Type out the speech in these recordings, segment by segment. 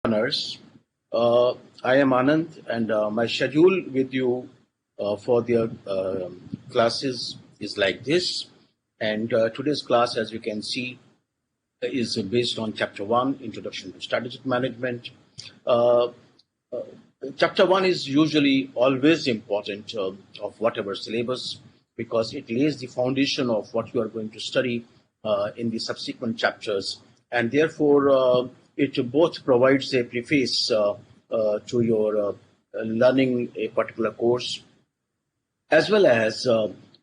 Honors. I am Anand, and my schedule with you for the classes is like this. And today's class, as you can see, is based on Chapter 1, Introduction to Strategic Management. Uh, Chapter 1 is usually always important of whatever syllabus because it lays the foundation of what you are going to study in the subsequent chapters, and therefore it both provides a preface to your learning a particular course, as well as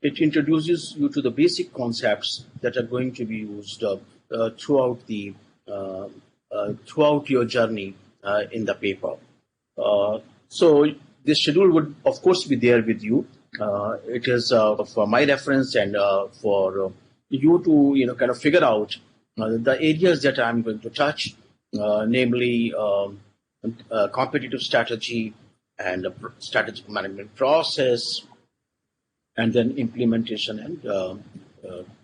it introduces you to the basic concepts that are going to be used throughout the throughout your journey in the paper. So this schedule would, of course, be there with you. It is for my reference and for you to kind of figure out the areas that I'm going to touch, namely competitive strategy and strategic management process, and then implementation and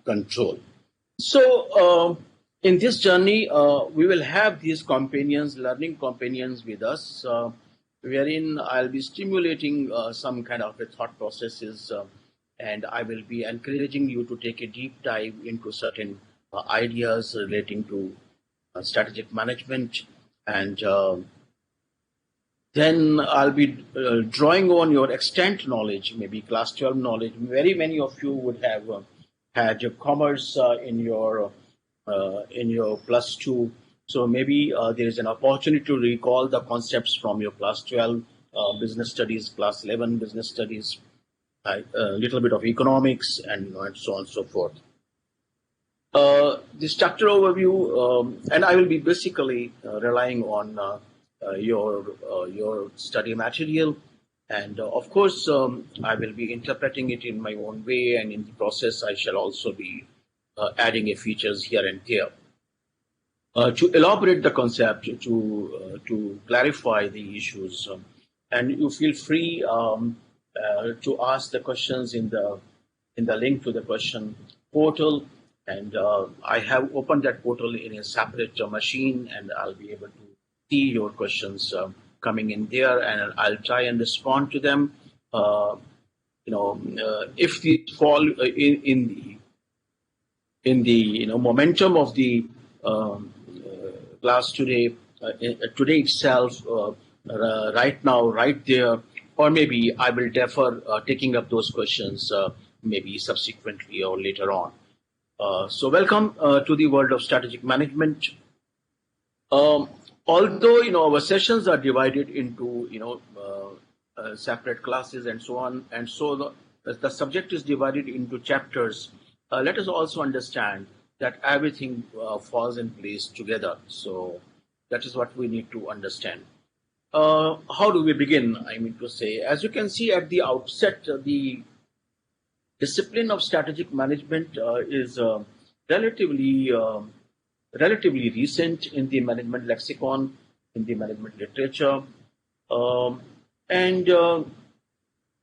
control. So in this journey, we will have these companions, learning companions with us, wherein I'll be stimulating some kind of a thought processes, and I will be encouraging you to take a deep dive into certain ideas relating to strategic management, and then I'll be drawing on your extant knowledge, maybe class 12 knowledge. Very many of you would have had your commerce in your plus 2. So maybe there is an opportunity to recall the concepts from your class 12 business studies, class 11 business studies, a little bit of economics, and so on and so forth. This chapter overview, and I will be basically relying on your study material, and of course I will be interpreting it in my own way, and in the process I shall also be adding a features here and there. To elaborate the concept, to clarify the issues, and you feel free to ask the questions in the link to the question portal, and I have opened that portal in a separate machine, and I'll be able to see your questions coming in there, and I'll try and respond to them. If these fall in the momentum of the class today, today itself, right now, right there, or maybe I will defer taking up those questions maybe subsequently or later on. So welcome to the world of strategic management. Although our sessions are divided into separate classes and so on, and so the subject is divided into chapters, let us also understand that everything falls in place together. So that is what we need to understand. How do we begin? I mean to say, as you can see at the outset, the discipline of strategic management is relatively recent in the management lexicon, in the management literature, and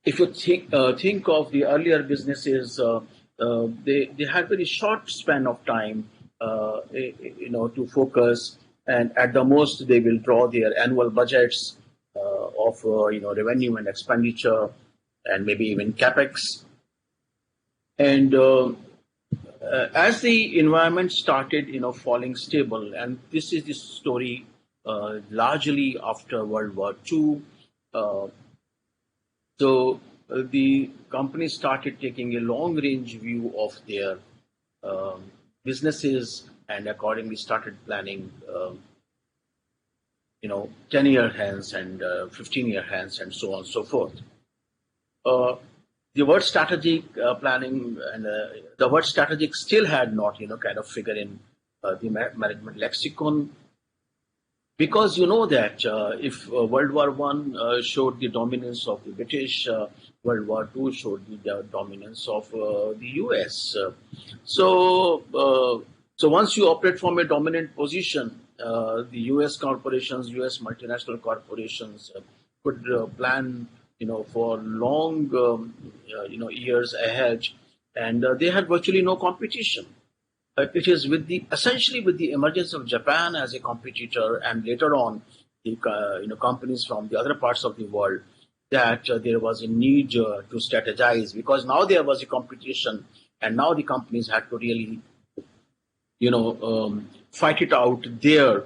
if you think of the earlier businesses, they had very short span of time, to focus, and at the most they will draw their annual budgets of revenue and expenditure, and maybe even capex. And as the environment started, falling stable, and this is the story largely after World War II. So the company started taking a long-range view of their businesses, and accordingly started planning, 10-year hence and 15-year hence, and so on and so forth. The word strategic planning and the word strategic still had not, kind of figure in the management lexicon, because that if World War I showed the dominance of the British, World War II showed the dominance of the US. So once you operate from a dominant position, the US corporations, US multinational corporations could plan for long years ahead, and they had virtually no competition. It is essentially with the emergence of Japan as a competitor, and later on companies from the other parts of the world that there was a need to strategize, because now there was a competition, and now the companies had to really fight it out there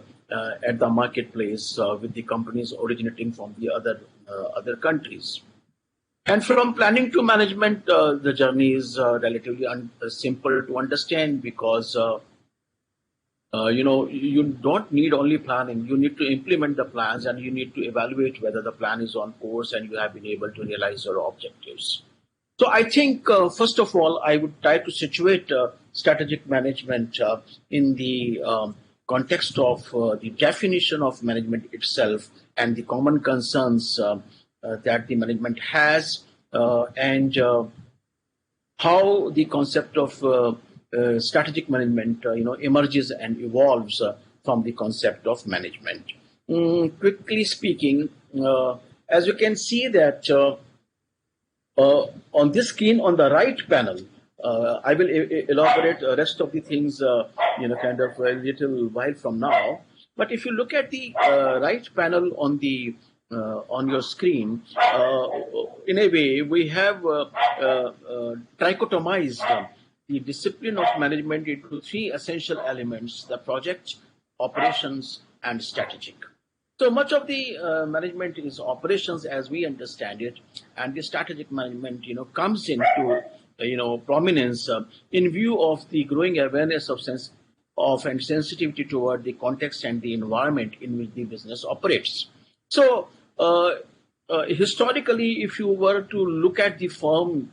at the marketplace with the companies originating from the other countries. And from planning to management, the journey is relatively simple to understand, because you don't need only planning. You need to implement the plans, and you need to evaluate whether the plan is on course and you have been able to realize your objectives. So I think, first of all, I would try to situate strategic management in the context of the definition of management itself and the common concerns that the management has, and how the concept of strategic management emerges and evolves from the concept of management. Quickly speaking, as you can see that on this screen on the right panel, I will elaborate the rest of the things kind of a little while from now. But if you look at the right panel on your screen, in a way we have trichotomized the discipline of management into three essential elements: the project, operations, and strategic. So much of the management is operations as we understand it, and the strategic management comes into prominence in view of the growing awareness of and sensitivity toward the context and the environment in which the business operates. So historically, if you were to look at the firm,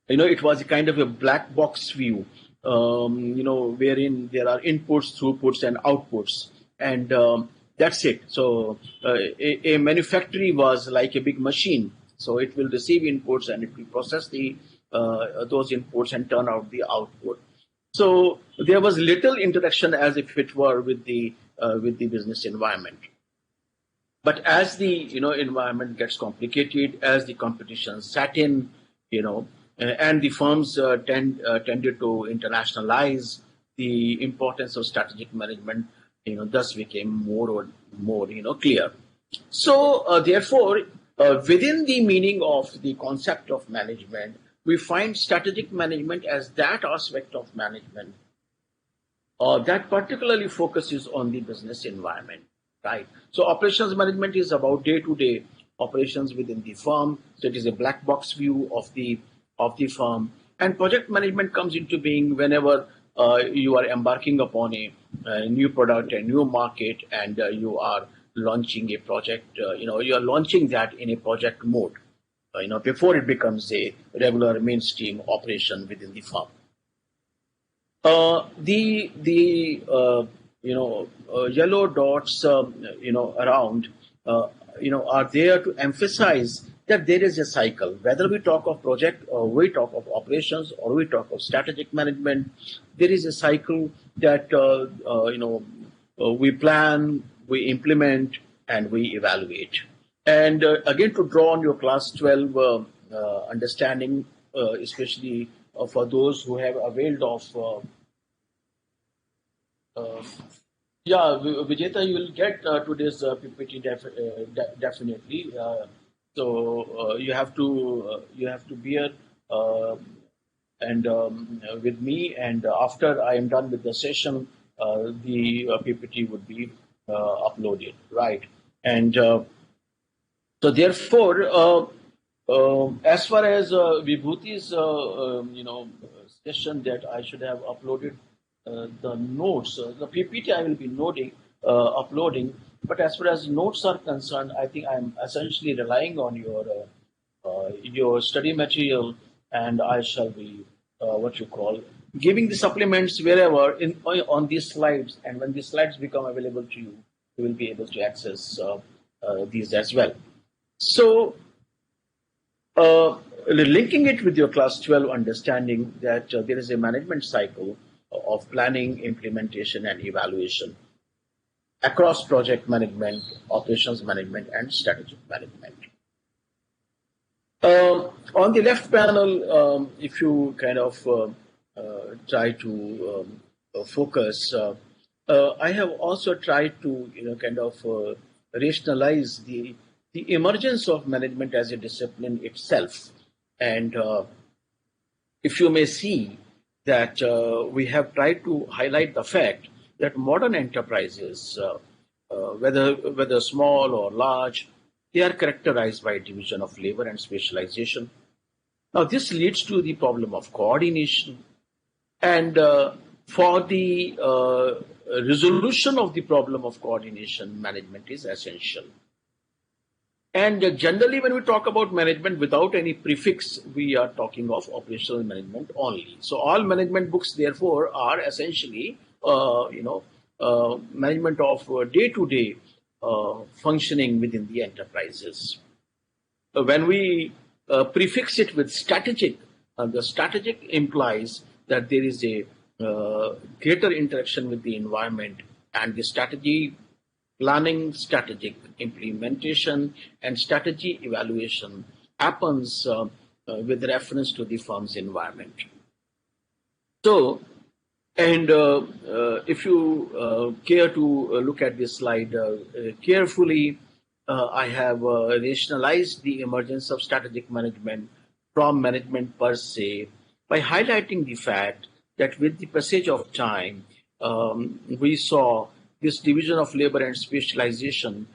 it was a kind of a black box view, wherein there are inputs, throughputs, and outputs, and that's it. So a manufactory was like a big machine. So it will receive inputs and it will process those inputs and turn out the output. So there was little interaction, as if it were, with the business environment. But as the environment gets complicated, as the competition sat in, and the firms tended to internationalize, the importance of strategic management thus became more clear. So therefore, within the meaning of the concept of management, we find strategic management as that aspect of management that particularly focuses on the business environment, right? So operations management is about day-to-day operations within the firm. So it is a black box view of the firm. And project management comes into being whenever you are embarking upon a new product, a new market, and you are launching a project. You are launching that in a project mode. Before it becomes a regular mainstream operation within the firm. The yellow dots around are there to emphasize that there is a cycle. Whether we talk of project, or we talk of operations, or we talk of strategic management, there is a cycle that we plan, we implement, and we evaluate. And again, to draw on your class 12 understanding, especially for those who have availed of Vijeta, you will get today's PPT definitely. So you have to bear and with me, and after I am done with the session, the PPT would be uploaded, right? And so therefore, as far as Vibhuti's session, that I should have uploaded the notes, the PPT I will be uploading. But as far as notes are concerned, I think I'm essentially relying on your study material, and I shall be giving the supplements wherever on these slides. And when these slides become available to you, you will be able to access these as well. So linking it with your class 12 understanding that there is a management cycle of planning, implementation, and evaluation across project management, operations management, and strategic management. On the left panel, if you kind of try to focus, I have also tried to kind of rationalize the emergence of management as a discipline itself. And if you may see that we have tried to highlight the fact that modern enterprises, whether small or large, they are characterized by division of labor and specialization. Now, this leads to the problem of coordination, and for the resolution of the problem of coordination, management is essential. And generally, when we talk about management without any prefix, we are talking of operational management only. So all management books, therefore, are essentially, management of day-to-day functioning within the enterprises. When we prefix it with strategic, the strategic implies that there is a greater interaction with the environment, and the strategy planning, strategic implementation, and strategy evaluation happens with reference to the firm's environment. So, and if you care to look at this slide carefully, I have rationalized the emergence of strategic management from management per se by highlighting the fact that with the passage of time, we saw this division of labor and specialization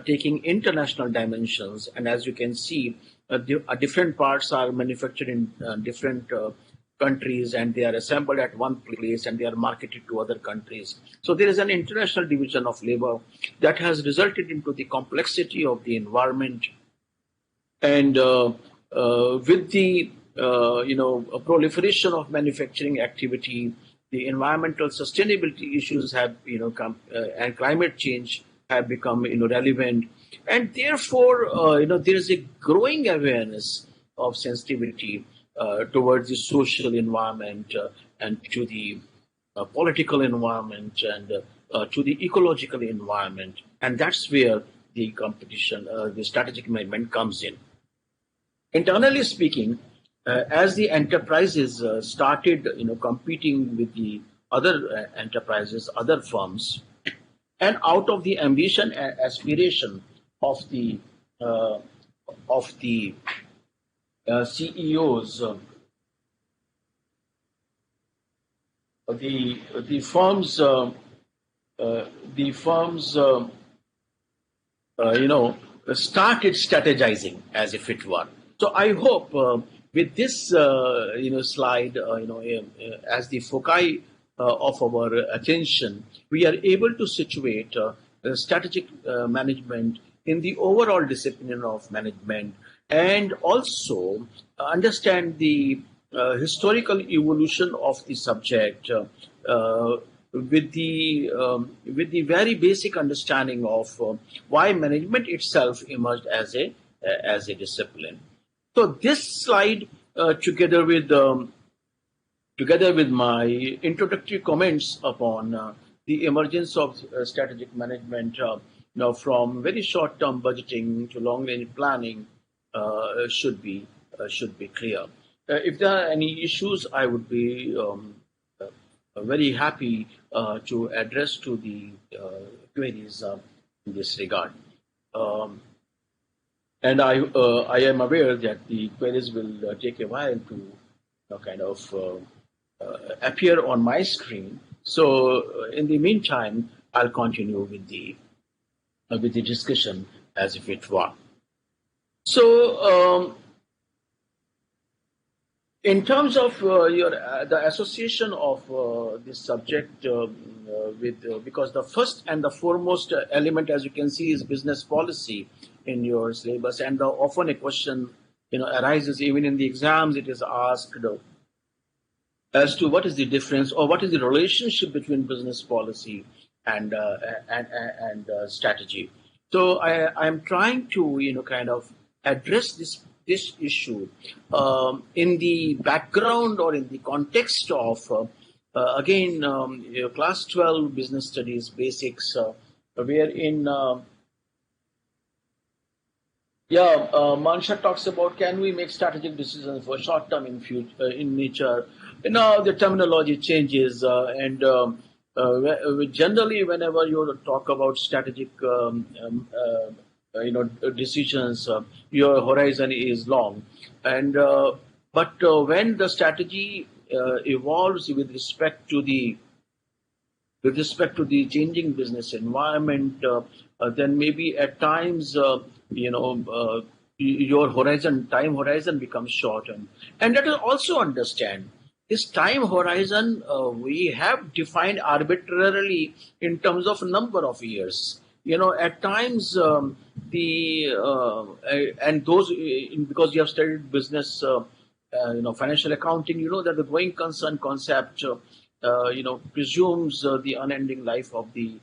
taking international dimensions. And as you can see, different parts are manufactured in different countries, and they are assembled at one place and they are marketed to other countries. So there is an international division of labor that has resulted into the complexity of the environment. And with the proliferation of manufacturing activity, the environmental sustainability issues have come, and climate change have become relevant, and therefore there is a growing awareness of sensitivity towards the social environment and to the political environment and to the ecological environment, and that's where the competition, the strategic management comes in. Internally speaking, as the enterprises started, competing with the other enterprises, other firms, and out of the ambition and aspiration of the CEOs, the firms started strategizing, as if it were. So I hope with this slide, as the foci of our attention, we are able to situate strategic management in the overall discipline of management, and also understand the historical evolution of the subject with the very basic understanding of why management itself emerged as a discipline. So this slide, together with my introductory comments upon the emergence of strategic management, from very short-term budgeting to long-range planning, should be clear. If there are any issues, I would be very happy to address to the queries in this regard. And I am aware that the queries will take a while to appear on my screen. So in the meantime, I'll continue with the discussion as if it were. So in terms of the association of this subject with because the first and the foremost element, as you can see, is business policy in your syllabus, and often a question arises even in the exams. It is asked as to what is the difference or what is the relationship between business policy and strategy. So I am trying to address this issue in the background or in the context of again class 12 business studies basics, wherein Mansha talks about, can we make strategic decisions for short term in nature? Now the terminology changes, and generally, whenever you talk about strategic, decisions, your horizon is long, and but when the strategy evolves with respect to the changing business environment, then maybe at times, your time horizon becomes shortened. And let us also understand this time horizon we have defined arbitrarily in terms of number of years. At times, and those, because you have studied business, financial accounting, you know that the going concern concept, presumes the unending life of the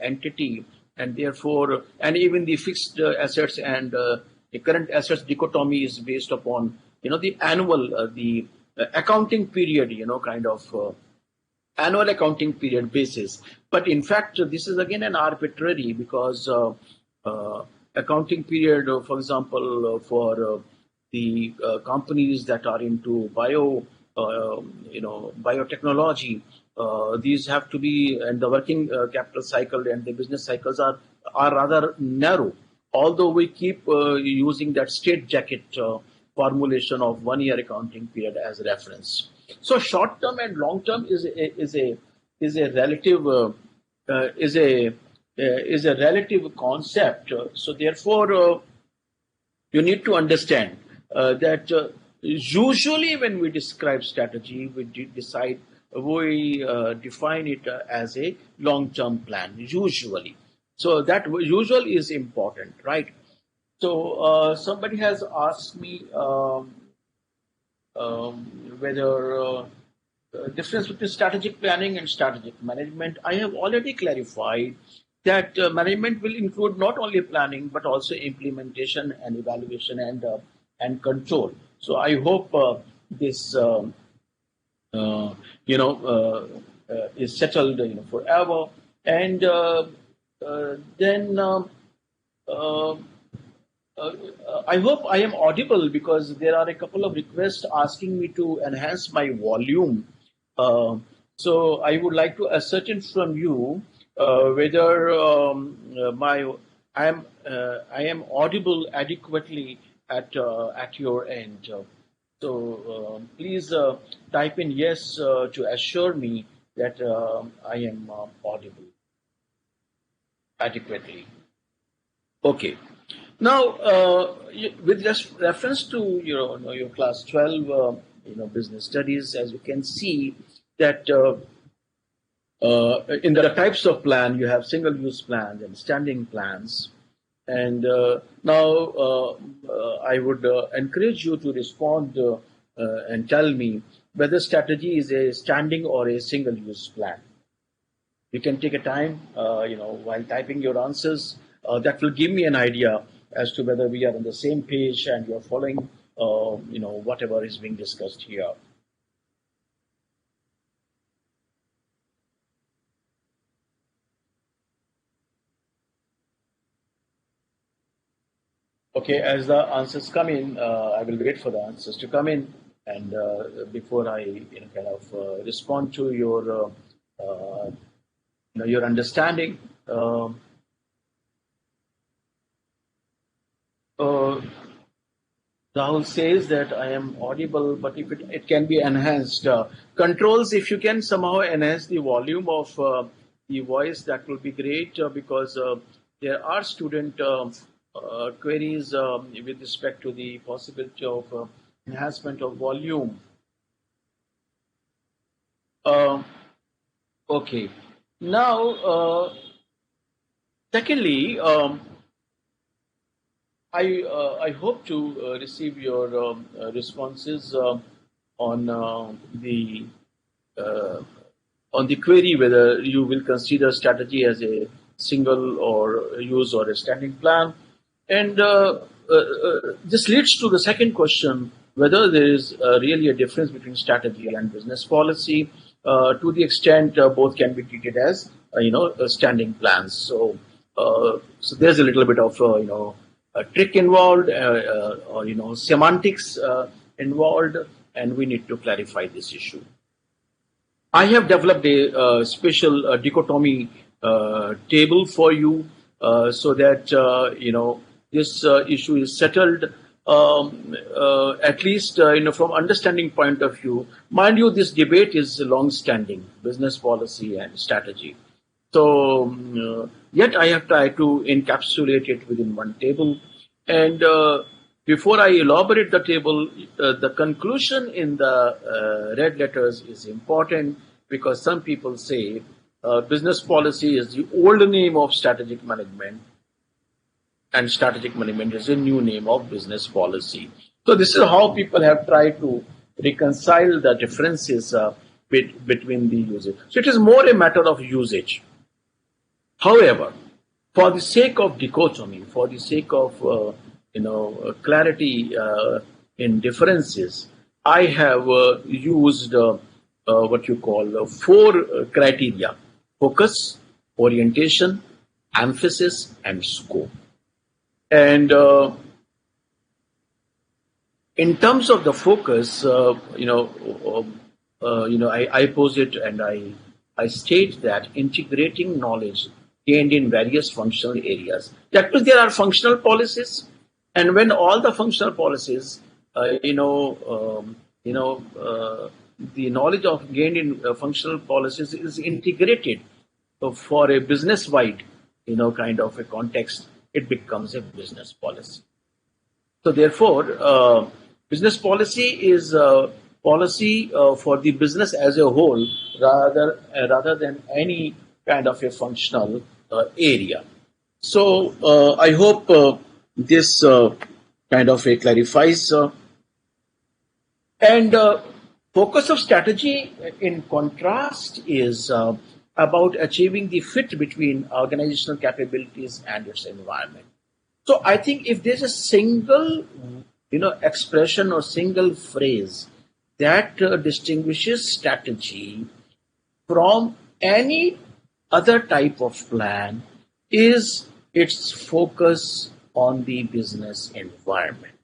entity, and therefore, and even the fixed assets and the current assets dichotomy is based upon, the annual, the accounting period, kind of annual accounting period basis. But in fact, this is again an arbitrary, because accounting period, for example, for the companies that are into biotechnology, these have to be, and the working capital cycle and the business cycles are rather narrow. Although we keep using that state jacket formulation of 1 year accounting period as reference. So short term and long term is a relative concept. So therefore, you need to understand that usually when we describe strategy, we define it as a long-term plan, usually. So that usual is important, right? So somebody has asked me whether difference between strategic planning and strategic management. I have already clarified that management will include not only planning but also implementation and evaluation and control. So I hope this is settled forever. And then I hope I am audible, because there are a couple of requests asking me to enhance my volume. So I would like to ascertain from you whether I am audible adequately at your end. So please type in yes to assure me that I am audible adequately. Okay. Now, with reference to your class 12, business studies, as you can see that in the types of plan, you have single-use plans and standing plans. And now I would encourage you to respond and tell me whether strategy is a standing or a single-use plan. You can take a time, while typing your answers. That will give me an idea as to whether we are on the same page and you're following, whatever is being discussed here. Okay, as the answers come in, I will wait for the answers to come in, and before I respond to your your understanding. Rahul says that I am audible, but if it can be enhanced. Controls, if you can somehow enhance the volume of the voice, that will be great, because there are student queries with respect to the possibility of enhancement of volume. Okay. Now, secondly, I hope to receive your responses on the query whether you will consider strategy as a single or use or a standing plan. And this leads to the second question, whether there is really a difference between strategy and business policy, to the extent both can be treated as standing plans. So there's a little bit of a trick involved, or semantics involved, and we need to clarify this issue. I have developed a special dichotomy table for you so that this issue is settled. At least from understanding point of view. Mind you, this debate is long-standing, business policy and strategy. So yet I have tried to encapsulate it within one table. And before I elaborate the table, the conclusion in the red letters is important because some people say business policy is the old name of strategic management and strategic management is a new name of business policy. So this is how people have tried to reconcile the differences between the usage. So it is more a matter of usage. However, for the sake of dichotomy, for the sake of clarity in differences, I have used what you call four criteria: focus, orientation, emphasis, and scope. And in terms of the focus, I pose it and I state that integrating knowledge gained in various functional areas. That means there are functional policies, and when all the functional policies, the knowledge of gained in functional policies is integrated for a business-wide, kind of a context, it becomes a business policy. So therefore, business policy is a policy for the business as a whole rather than any kind of a functional area. So I hope this kind of a clarifies. And focus of strategy, in contrast, is about achieving the fit between organizational capabilities and its environment. So I think if there's a single, expression or single phrase that distinguishes strategy from any other type of plan, is its focus on the business environment.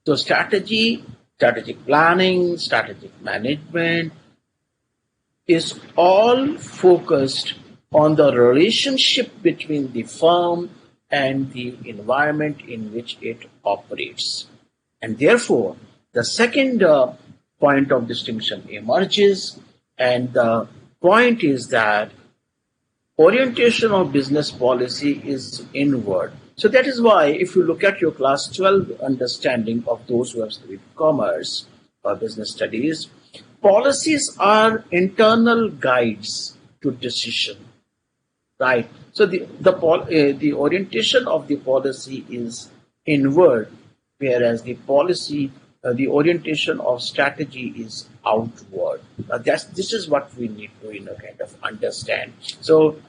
So strategy, strategic planning, strategic management is all focused on the relationship between the firm and the environment in which it operates. And therefore, the second point of distinction emerges, and the point is that orientation of business policy is inward. So that is why if you look at your class 12 understanding of those who have studied commerce or business studies, policies are internal guides to decision, right? So the orientation of the policy is inward, whereas the orientation of strategy is outward. This is what we need to kind of understand. So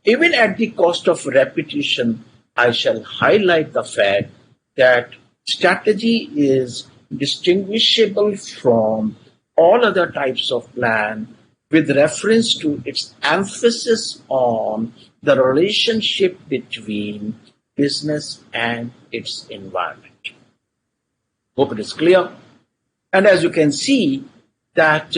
even at the cost of repetition, I shall highlight the fact that strategy is distinguishable from all other types of plan with reference to its emphasis on the relationship between business and its environment. Hope it is clear. And as you can see that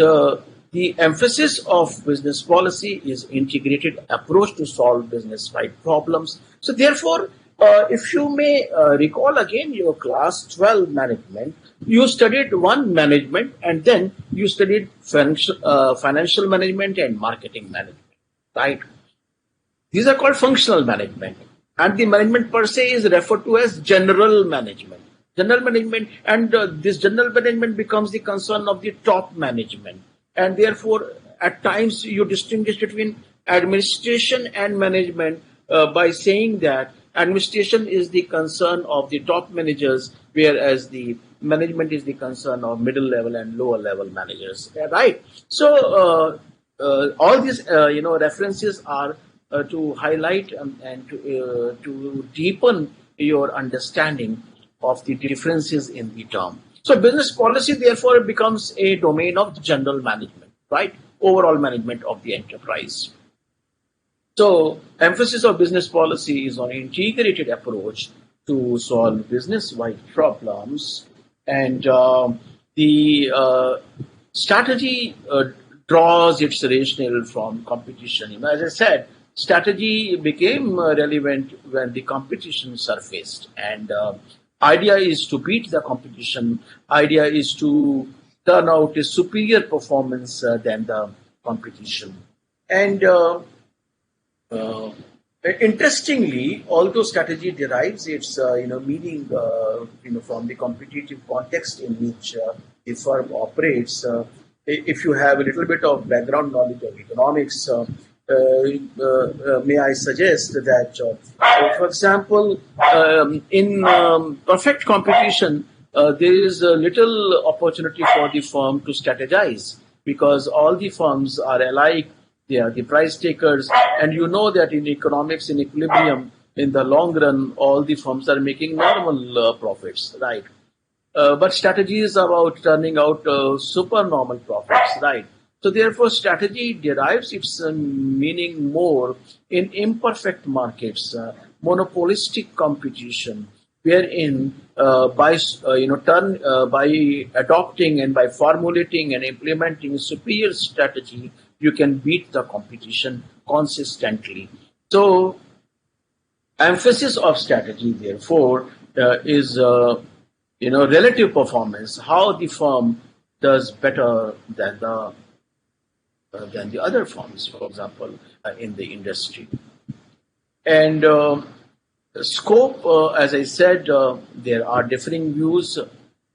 the emphasis of business policy is integrated approach to solve business-wide problems. So therefore, if you may recall again your class 12 management, you studied one management and then you studied financial management and marketing management, right? These are called functional management, and the management per se is referred to as general management. General management, and this general management becomes the concern of the top management. And therefore, at times you distinguish between administration and management by saying that administration is the concern of the top managers, whereas the management is the concern of middle level and lower level managers, right? So all these references are to highlight and to deepen your understanding of the differences in the term. So business policy therefore becomes a domain of general management, right? Overall management of the enterprise. So emphasis of business policy is on an integrated approach to solve business-wide problems, and the strategy draws its rationale from competition. As I said, strategy became relevant when the competition surfaced, and idea is to beat the competition. Idea is to turn out a superior performance than the competition. And uh, interestingly, although strategy derives its meaning from the competitive context in which the firm operates, if you have a little bit of background knowledge of economics, may I suggest that, for example, in perfect competition, there is a little opportunity for the firm to strategize because all the firms are alike. They are the price takers, and you know that in economics, in equilibrium, in the long run, all the firms are making normal profits, right? But strategy is about turning out supernormal profits, right? So therefore, strategy derives its meaning more in imperfect markets, monopolistic competition, wherein by adopting and by formulating and implementing superior strategy, you can beat the competition consistently. So emphasis of strategy, therefore, is relative performance, how the firm does better than the other firms, for example, in the industry. And scope, as I said, there are differing views.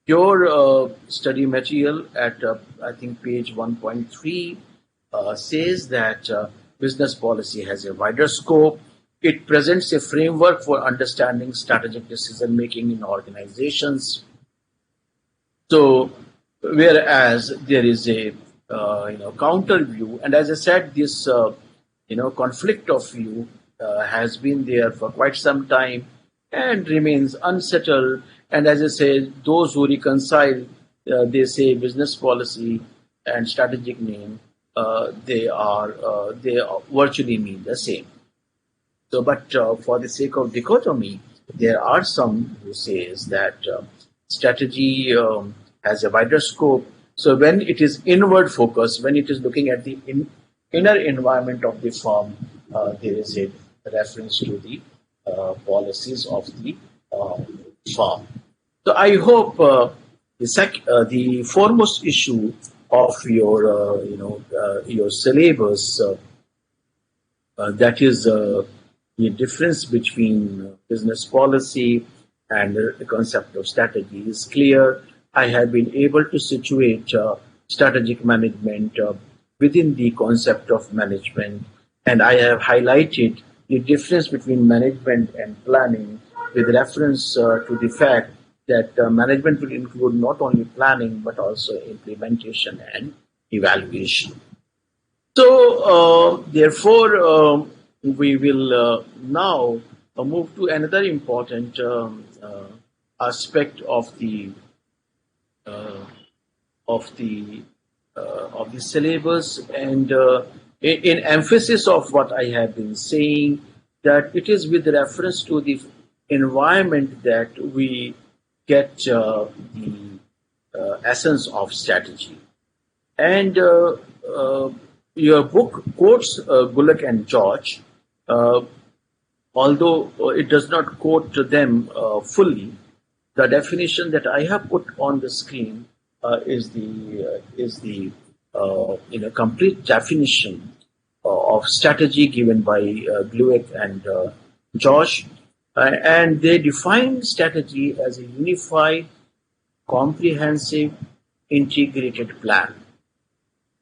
Your study material at, I think, page 1.3 says that business policy has a wider scope. It presents a framework for understanding strategic decision making in organizations. So, whereas there is a counter view, and as I said, this conflict of view has been there for quite some time and remains unsettled. And as I say, those who reconcile, they say business policy and strategic name, they virtually mean the same. So, but for the sake of dichotomy, there are some who says that strategy has a wider scope. So when it is inward focus, when it is looking at the inner environment of the firm, there is a reference to the policies of the firm. So I hope the foremost issue of your syllabus, that is the difference between business policy and the concept of strategy is clear. I have been able to situate strategic management within the concept of management, and I have highlighted the difference between management and planning with reference to the fact that management will include not only planning but also implementation and evaluation. So, therefore, we will now move to another important aspect of the syllabus, and in emphasis of what I have been saying, that it is with reference to the environment that we get the essence of strategy. And your book quotes Gulick and George, although it does not quote them fully. The definition that I have put on the screen is the complete definition of strategy given by Gulick and George, and they define strategy as a unified, comprehensive, integrated plan.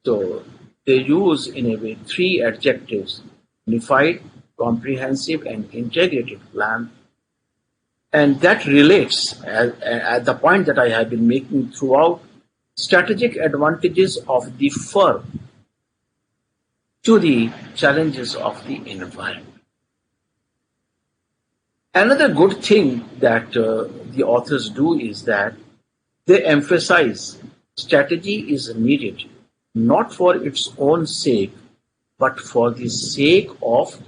So they use in a way three adjectives: unified, comprehensive, and integrated plan. And that relates, at the point that I have been making throughout, strategic advantages of the firm to the challenges of the environment. Another good thing that the authors do is that they emphasize strategy is needed not for its own sake, but for the sake of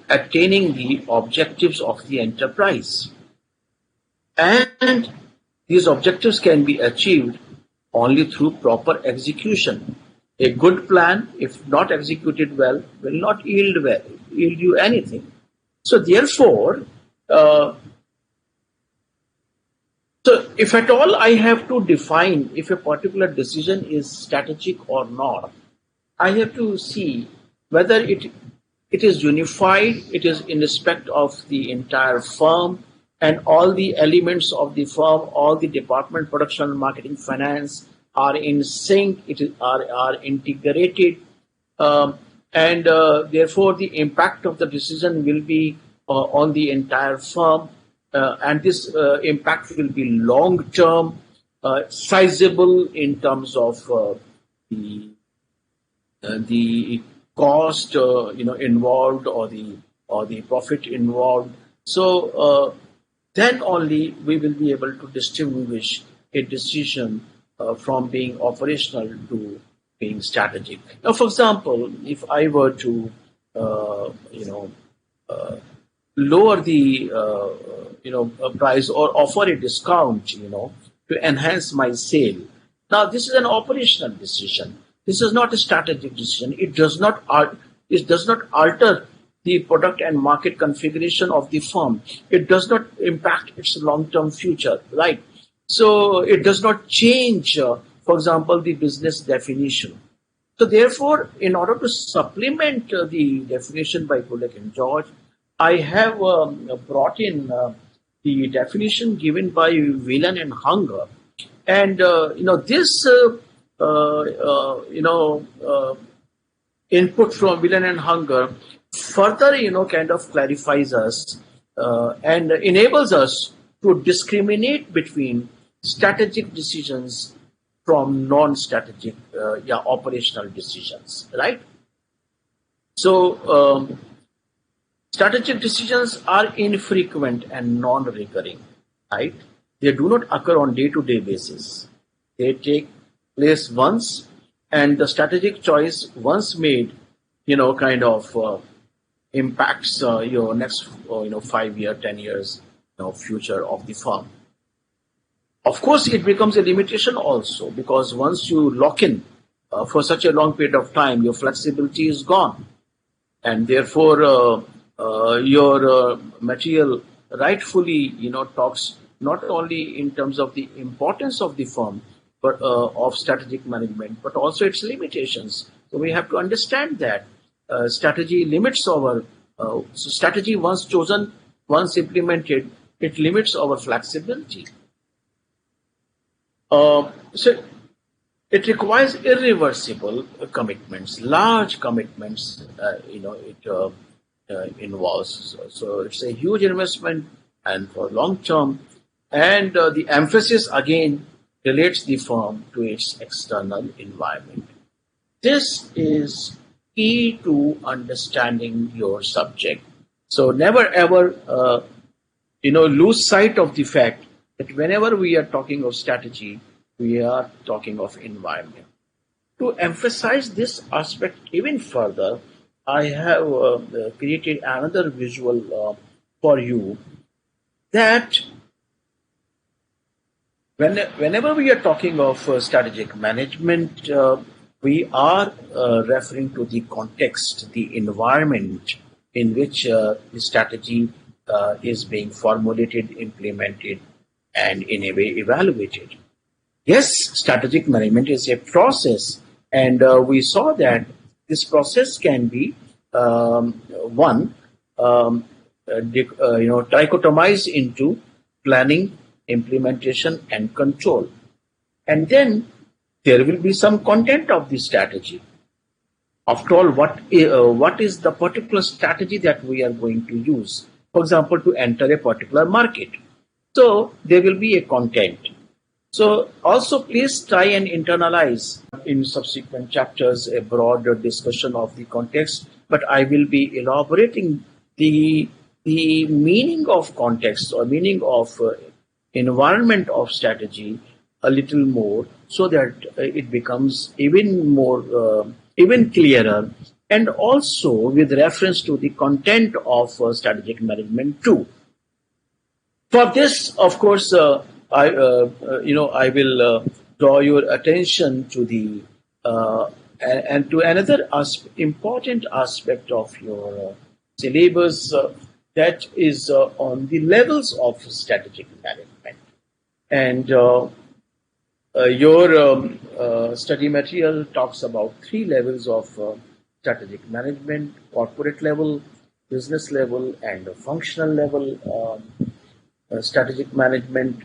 attaining the objectives of the enterprise. And these objectives can be achieved only through proper execution. A good plan, if not executed well, will not yield you anything. So therefore, uh, so if at all I have to define if a particular decision is strategic or not, I have to see whether it is unified, it is in respect of the entire firm and all the elements of the firm, all the department, production, marketing, finance are in sync, are integrated, and therefore the impact of the decision will be on the entire firm, and this impact will be long term, sizable in terms of the cost involved, or the profit involved. So then only we will be able to distinguish a decision from being operational to being strategic. Now, for example, if I were to lower the price or offer a discount, to enhance my sale. Now, this is an operational decision. This is not a strategic decision. It does not alter the product and market configuration of the firm. It does not impact its long-term future, right? So it does not change, for example, the business definition. So therefore, in order to supplement the definition by Bullock and George, I have brought in the definition given by Whelan and Hunger, and this input from Whelan and Hunger further kind of clarifies us and enables us to discriminate between strategic decisions from non-strategic operational decisions, right? So strategic decisions are infrequent and non-recurring, right? They do not occur on day-to-day basis. They take place once, and the strategic choice once made, impacts your next, 5 year, 10 years, future of the firm. Of course, it becomes a limitation also, because once you lock in for such a long period of time, your flexibility is gone, and therefore your material rightfully talks not only in terms of the importance of the firm, but of strategic management, but also its limitations. So we have to understand that strategy limits our strategy once chosen, once implemented, it limits our flexibility. So it requires irreversible commitments, large commitments. It involves. So it's a huge investment and for long term. And the emphasis again relates the firm to its external environment. This is key to understanding your subject. So never ever lose sight of the fact that whenever we are talking of strategy, we are talking of environment. To emphasize this aspect even further, I have created another visual for you, that whenever we are talking of strategic management, we are referring to the context, the environment in which the strategy is being formulated, implemented, and in a way evaluated. Yes, strategic management is a process, and we saw that this process can be dichotomized into planning, implementation, and control. And then there will be some content of the strategy. After all, what is the particular strategy that we are going to use? For example, to enter a particular market. So there will be a content. So also please try and internalize in subsequent chapters a broader discussion of the context, but I will be elaborating the meaning of context or meaning of environment of strategy a little more, so that it becomes even more, even clearer, and also with reference to the content of strategic management too. For this, of course, I will draw your attention to the and to another important aspect of your syllabus that is on the levels of strategic management. And your study material talks about 3 levels of strategic management: corporate level, business level, and functional level strategic management.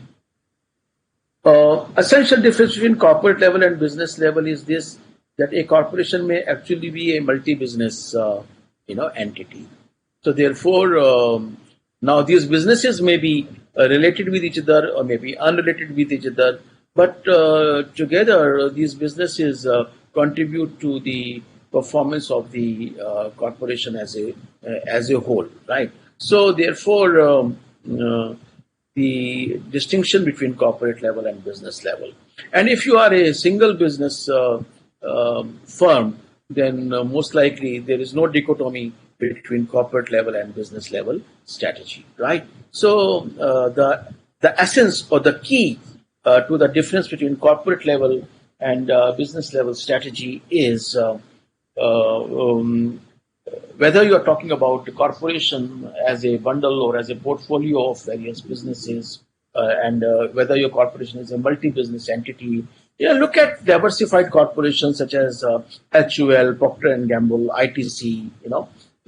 Essential difference between corporate level and business level is this: that a corporation may actually be a multi-business entity. So therefore, now these businesses may be related with each other or may be unrelated with each other, but together these businesses contribute to the performance of the corporation as a whole, right? So therefore, the distinction between corporate level and business level. And if you are a single business firm, then most likely there is no dichotomy between corporate level and business level strategy, right? So the essence or the key to the difference between corporate level and business level strategy is whether you are talking about the corporation as a bundle or as a portfolio of various businesses, and whether your corporation is a multi-business entity. Look at diversified corporations such as HUL, Procter and Gamble, ITC.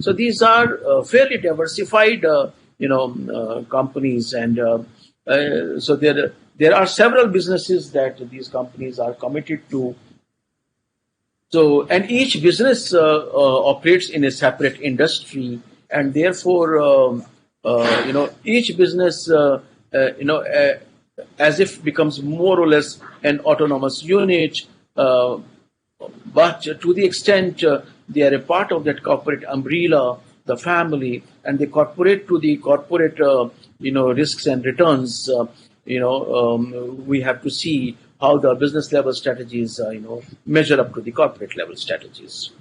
So these are fairly diversified, companies, and so there are several businesses that these companies are committed to. So, and each business operates in a separate industry, and therefore, each business, as if becomes more or less an autonomous unit, but to the extent they are a part of that corporate umbrella, the family, and they corporate to the corporate, risks and returns. We have to see how the business level strategies, measure up to the corporate level strategies.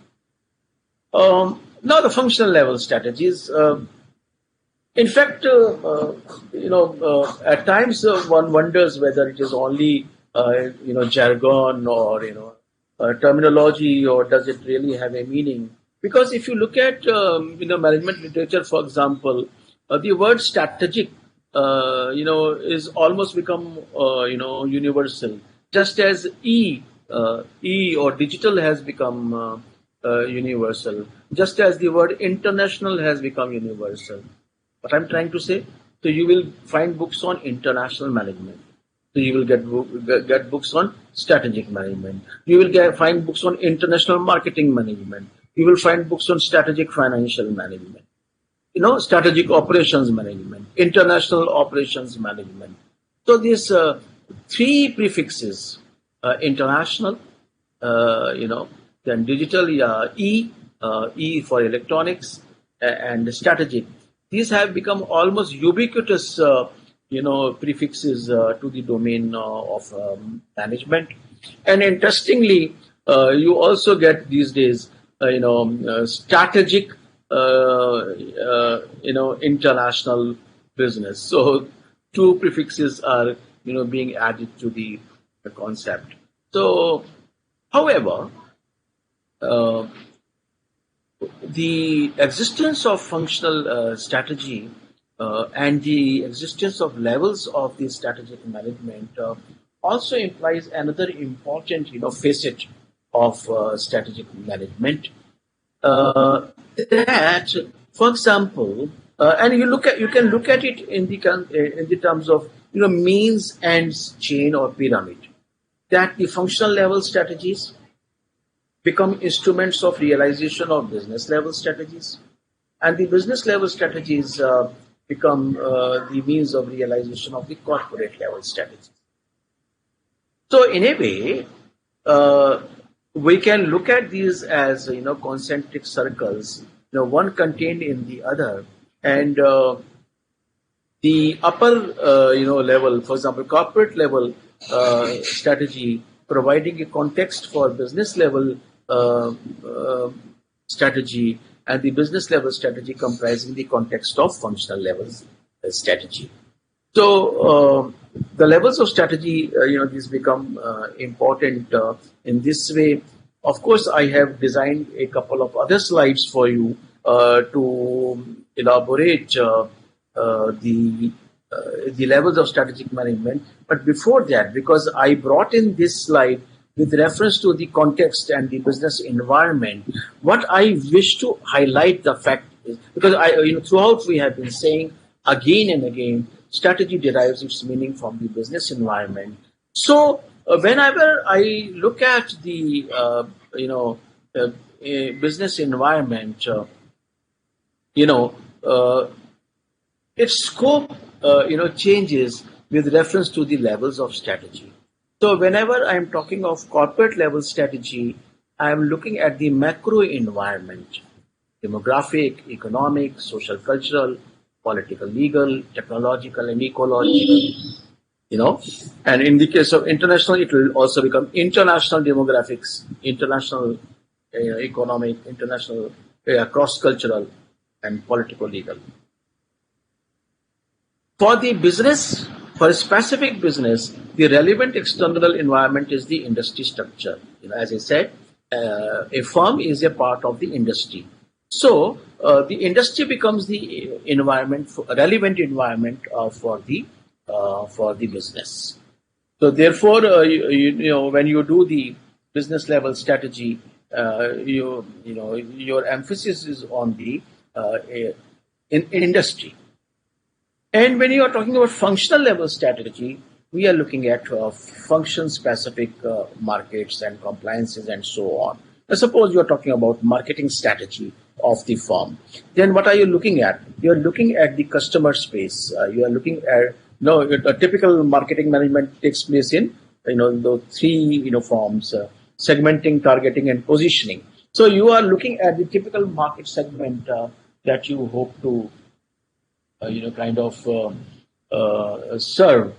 Now the functional level strategies. In fact, at times one wonders whether it is only, jargon or, terminology, or does it really have a meaning? Because if you look at, management literature, for example, the word strategic, is almost become, universal. Just as E or digital has become universal, just as the word international has become universal. What I'm trying to say, so you will find books on international management. So you will get books on strategic management. You will find books on international marketing management. You will find books on strategic financial management. Strategic operations management, international operations management. So these 3 prefixes, international, then digital, E for electronics, and strategic. These have become almost ubiquitous, prefixes to the domain of management. And interestingly, you also get these days, strategic, international business. So 2 prefixes are, being added to the concept. So, however, the existence of functional strategy and the existence of levels of the strategic management also implies another important, facet of strategic management. That, for example, and you can look at it in the terms of means, ends, chain, or pyramid. That the functional level strategies become instruments of realization of business level strategies, and the business level strategies become the means of realization of the corporate level strategies. So in a way, we can look at these as concentric circles, one contained in the other, and the upper level, for example, corporate level strategy, providing a context for business level strategy, and the business level strategy comprising the context of functional levels strategy. So the levels of strategy, these become important in this way, Of course, I have designed a couple of other slides for you to elaborate the levels of strategic management. But before that, because I brought in this slide with reference to the context and the business environment, what I wish to highlight the fact is, because throughout we have been saying again and again, strategy derives its meaning from the business environment. So whenever I look at the business environment, you know, uh, its scope changes with reference to the levels of strategy. So whenever I'm talking of corporate level strategy, I'm looking at the macro environment, demographic, economic, social, cultural, political, legal, technological, and ecological. And in the case of international, it will also become international demographics, international economic, international cross-cultural, and political, legal. For the business, for a specific business, the relevant external environment is the industry structure. As I said, a firm is a part of the industry. So the industry becomes the environment, relevant environment for the business. So therefore, when you do the business level strategy, your emphasis is on the in industry. And when you are talking about functional level strategy, we are looking at function specific markets and compliances and so on. Now, suppose you are talking about marketing strategy of the firm. Then what are you looking at? You are looking at the customer space. You are looking at, a typical marketing management takes place in, the three, forms, segmenting, targeting, and positioning. So you are looking at the typical market segment that you hope to serve.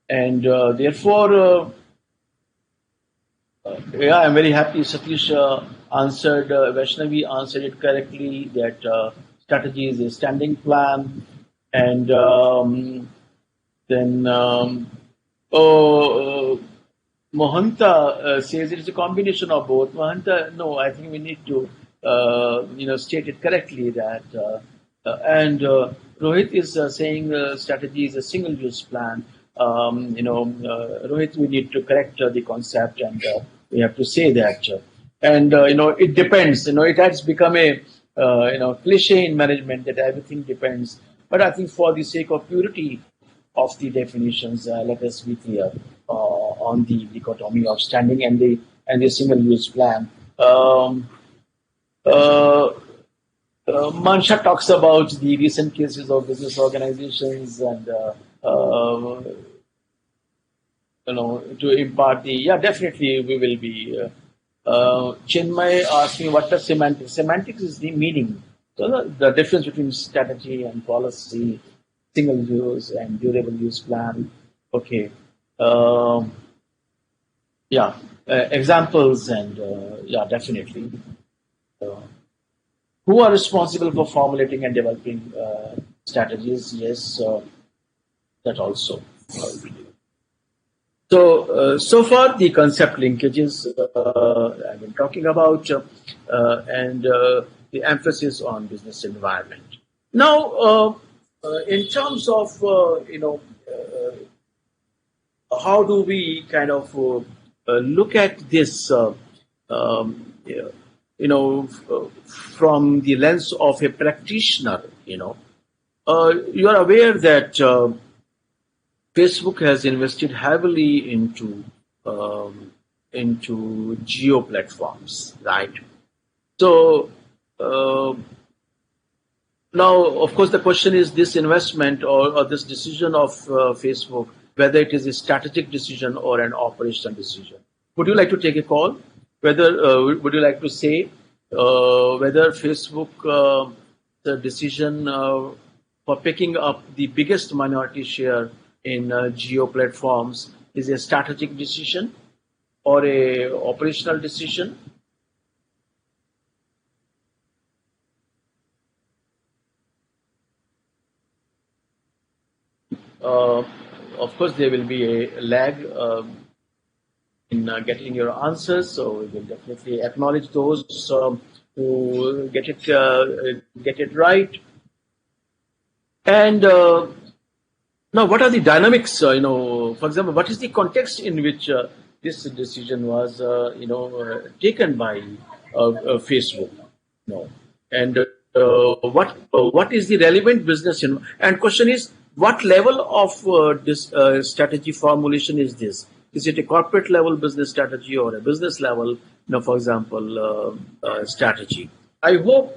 And therefore, I'm very happy Satish answered, Vaishnavi answered it correctly, that strategy is a standing plan. And then, Mohanta says it is a combination of both. Mohanta, no, I think we need to, state it correctly that, and Rohit is saying strategy is a single-use plan. Rohit, we need to correct the concept, and we have to say that. And it depends. It has become a cliche in management that everything depends. But I think for the sake of purity of the definitions, let us be clear on the dichotomy of standing and the single-use plan. Mansha talks about the recent cases of business organizations and, to impart definitely we will be. Chinmay asked me what does semantics? Semantics is the meaning. So the difference between strategy and policy, single use and durable use plan. Okay. Examples and, definitely. Who are responsible for formulating and developing strategies? Yes, that also. So far the concept linkages I've been talking about, and the emphasis on business environment. Now, in terms of how do we kind of look at this, from the lens of a practitioner, you are aware that Facebook has invested heavily into geo platforms, right? So now, of course, the question is this investment or this decision of Facebook, whether it is a strategic decision or an operational decision. Would you like to take a call? Whether would you like to say whether Facebook the decision for picking up the biggest minority share in geo platforms is a strategic decision or a operational decision? Of course, there will be a lag in getting your answers. So we will definitely acknowledge those who get it right. And now, what are the dynamics? For example, what is the context in which this decision was, taken by Facebook? No, and what is the relevant business? And question is, what level of this strategy formulation is this? Is it a corporate level business strategy or a business level? For example, strategy. I hope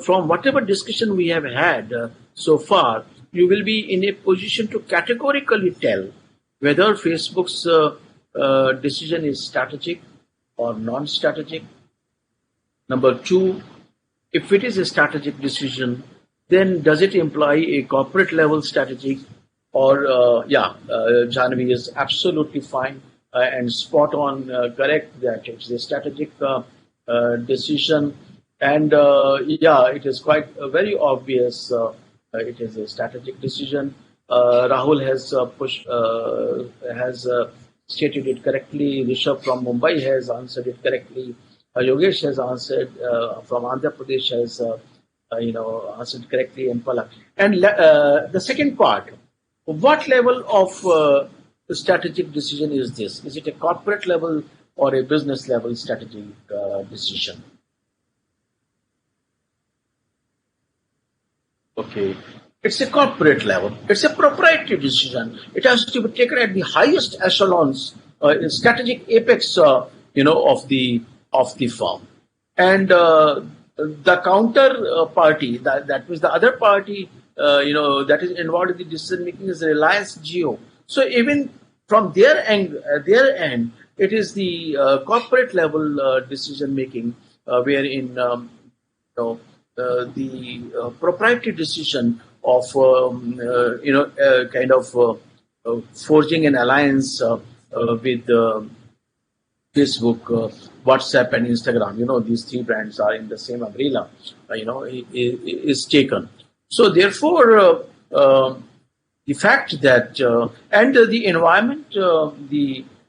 from whatever discussion we have had so far, you will be in a position to categorically tell whether Facebook's decision is strategic or non-strategic. Number two, if it is a strategic decision, then does it imply a corporate level strategy? Or, Janvi is absolutely fine and spot on correct that it's a strategic decision. And it is quite very obvious it is a strategic decision. Rahul has stated it correctly. Rishabh from Mumbai has answered it correctly. Yogesh has answered from Andhra Pradesh has answered correctly, and Palak. And the second part, what level of strategic decision is this? Is it a corporate level or a business level strategic decision? Okay, it's a corporate level. It's a proprietary decision. It has to be taken at the highest echelons, in strategic apex, of the firm. And the counter party, that means the other party, that is involved in the decision making is Reliance Jio. So even from their end, it is the corporate level decision making, wherein the proprietary decision of forging an alliance with Facebook, WhatsApp, and Instagram. These three brands are in the same umbrella. Is taken. So therefore, the fact that and the environment,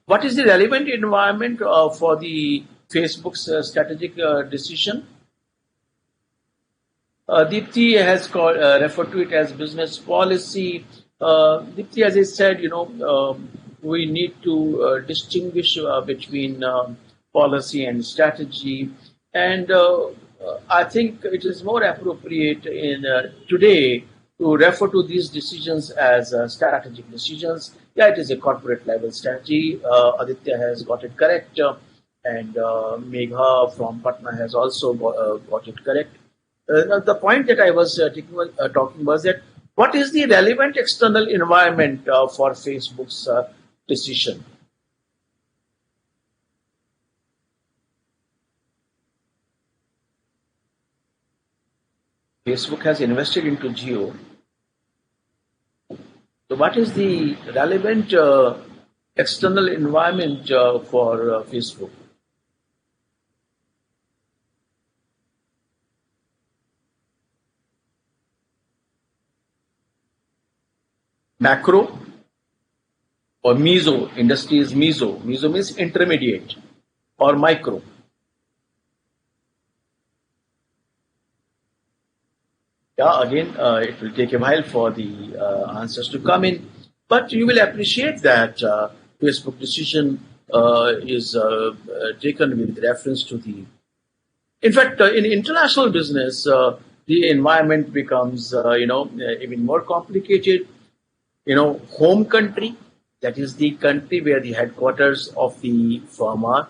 what is the relevant environment for the Facebook's strategic decision? Deepthi has referred to it as business policy. Deepthi, as I said, we need to distinguish between policy and strategy. And I think it is more appropriate in today to refer to these decisions as strategic decisions. Yeah, it is a corporate level strategy. Aditya has got it correct. And Megha from Patna has also got it correct. The point that I was talking was that what is the relevant external environment for Facebook's decision? Facebook has invested into Jio. So what is the relevant external environment for Facebook? Macro or meso? Industry is meso. Meso means intermediate, or micro. Yeah, again, it will take a while for the answers to come in, but you will appreciate that Facebook decision is taken with reference to the. In fact, in international business, the environment becomes, even more complicated. Home country, that is the country where the headquarters of the firm are.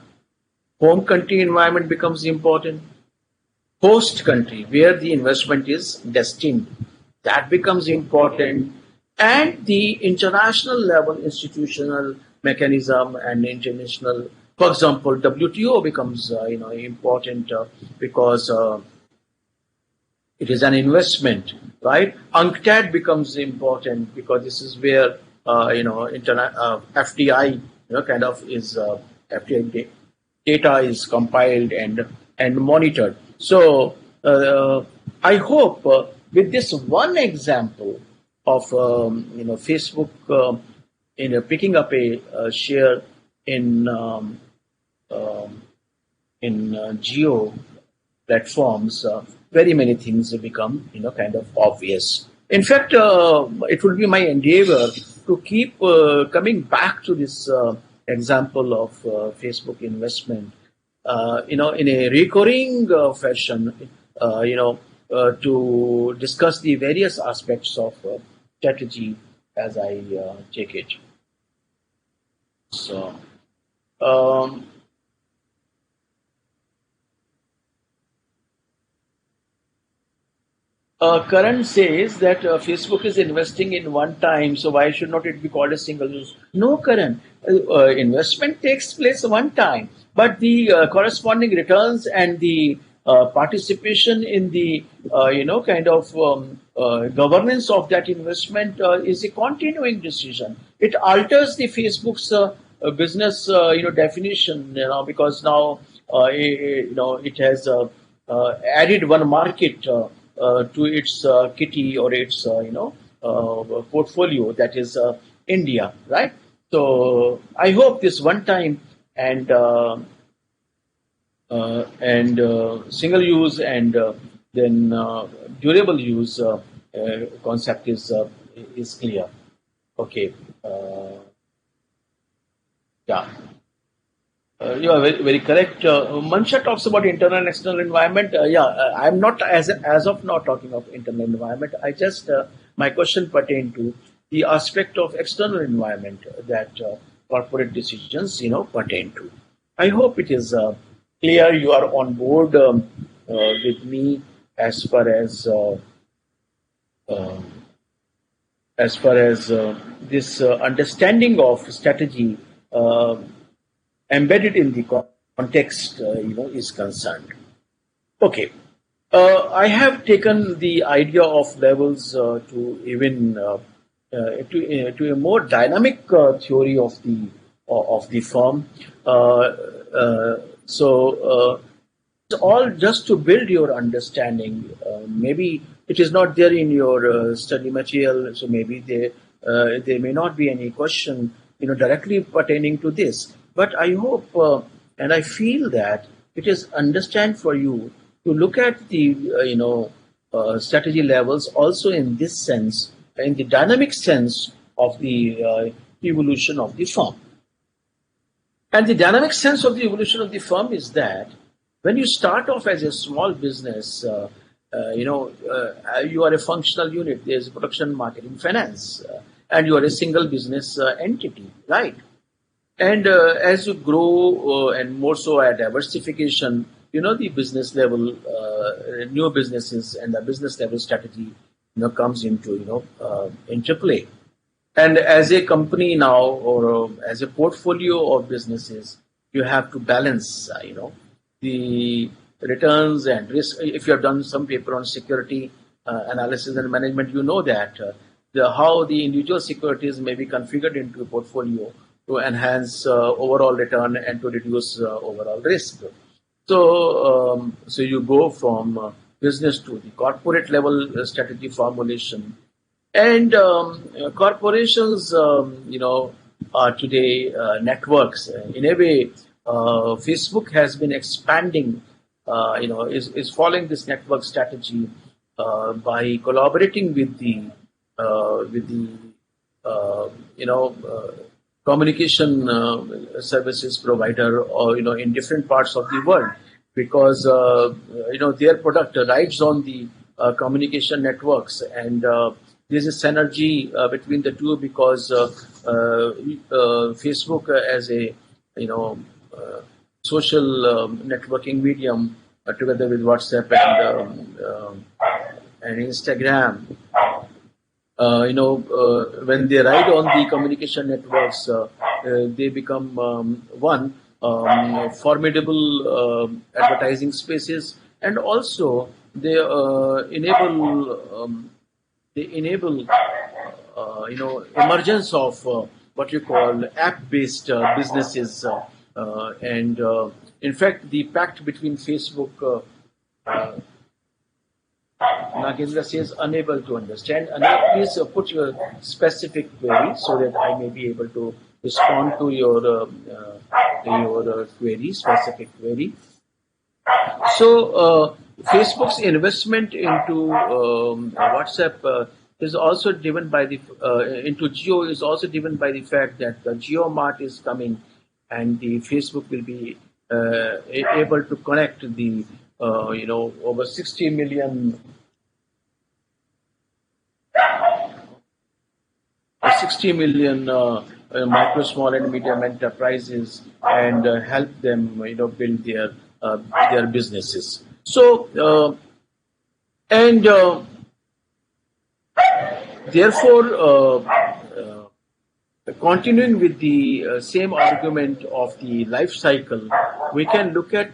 Home country environment becomes important. Host country, where the investment is destined, that becomes important. And the international level institutional mechanism and international, for example, WTO becomes important because it is an investment, right? UNCTAD becomes important because this is where FDI is FDI data is compiled and monitored. So I hope with this one example of Facebook picking up a share in geo platforms, very many things become kind of obvious. In fact, it will be my endeavor to keep coming back to this example of Facebook investment, in a recurring fashion, to discuss the various aspects of strategy as I take it. So. Um, Current says that Facebook is investing in one time, so why should not it be called a single use? No, Karan. Investment takes place one time, but the corresponding returns and the participation in the kind of governance of that investment is a continuing decision. It alters the Facebook's business definition, because now it has added one market to its kitty or its portfolio, that is India, right? So I hope this one time and single use and then durable use concept is clear. Okay. Yeah. You are very correct. Mansha talks about internal and external environment. I'm not as of now talking of internal environment. I just my question pertained to the aspect of external environment that corporate decisions pertain to. I hope it is clear. You are on board with me as far as uh, this understanding of strategy embedded in the context, is concerned. Okay, I have taken the idea of levels to even to a more dynamic theory of the firm. It's all just to build your understanding. Maybe it is not there in your study material, so maybe there may not be any question directly pertaining to this. But I hope and I feel that it is understand for you to look at the strategy levels also in this sense, in the dynamic sense of the evolution of the firm. And the dynamic sense of the evolution of the firm is that when you start off as a small business, you are a functional unit. There's production, marketing, finance, and you are a single business entity, right? And as you grow and more so at diversification, the business level, new businesses and the business level strategy, comes into, interplay. And as a company now, or as a portfolio of businesses, you have to balance, the returns and risk. If you have done some paper on security analysis and management, you know that how the individual securities may be configured into a portfolio to enhance overall return and to reduce overall risk. So you go from business to the corporate level strategy formulation. And corporations, are today networks. In a way, Facebook has been expanding, is following this network strategy by collaborating with the communication services provider, or in different parts of the world, because their product rides on the communication networks, and there's a synergy between the two, because Facebook as a social networking medium, together with WhatsApp and Instagram, when they ride on the communication networks, they become one formidable advertising spaces, and also they enable emergence of what you call app-based businesses, and in fact, the pact between Facebook. Nagendra says unable to understand. And please put your specific query so that I may be able to respond to your query, specific query. So Facebook's investment into WhatsApp is also driven by the into Geo is also driven by the fact that the GeoMart is coming, and the Facebook will be able to connect the over 60 million 60 million micro, small, and medium enterprises, and help them, build their businesses. So, and therefore, continuing with the same argument of the life cycle, we can look at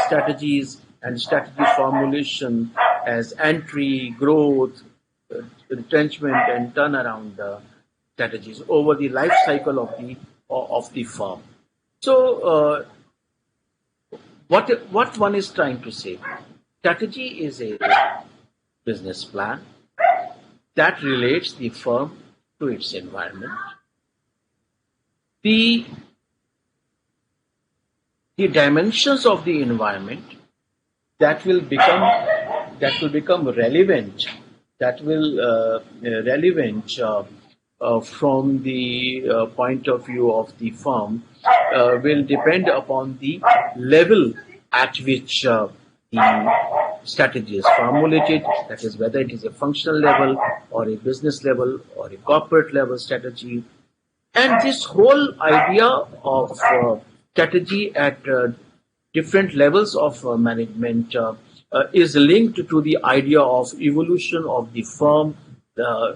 strategies and strategy formulation as entry, growth, retrenchment, and turnaround strategies over the life cycle of the firm. So, what one is trying to say? Strategy is a business plan that relates the firm to its environment. The dimensions of the environment that will become relevant, from the point of view of the firm, will depend upon the level at which the strategy is formulated, that is, whether it is a functional level or a business level or a corporate level strategy. And this whole idea of strategy at different levels of management is linked to the idea of evolution of the firm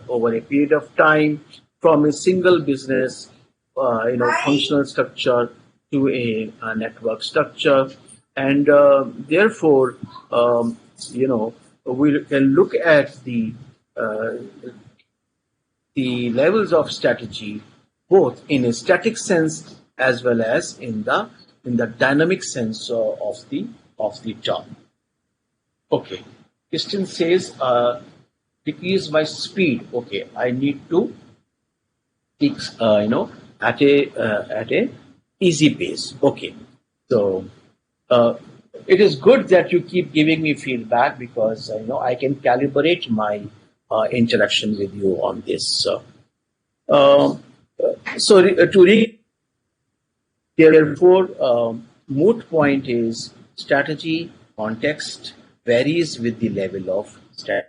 over a period of time, from a single business functional structure to a network structure. And therefore, we can look at the levels of strategy both in a static sense as well as in the dynamic sense of the term. Okay, Christian says decrease my speed. Okay, I need to at a easy pace. Okay, so it is good that you keep giving me feedback, because I can calibrate my interaction with you on this. To read, therefore, moot point is strategy context varies with the level of strategy.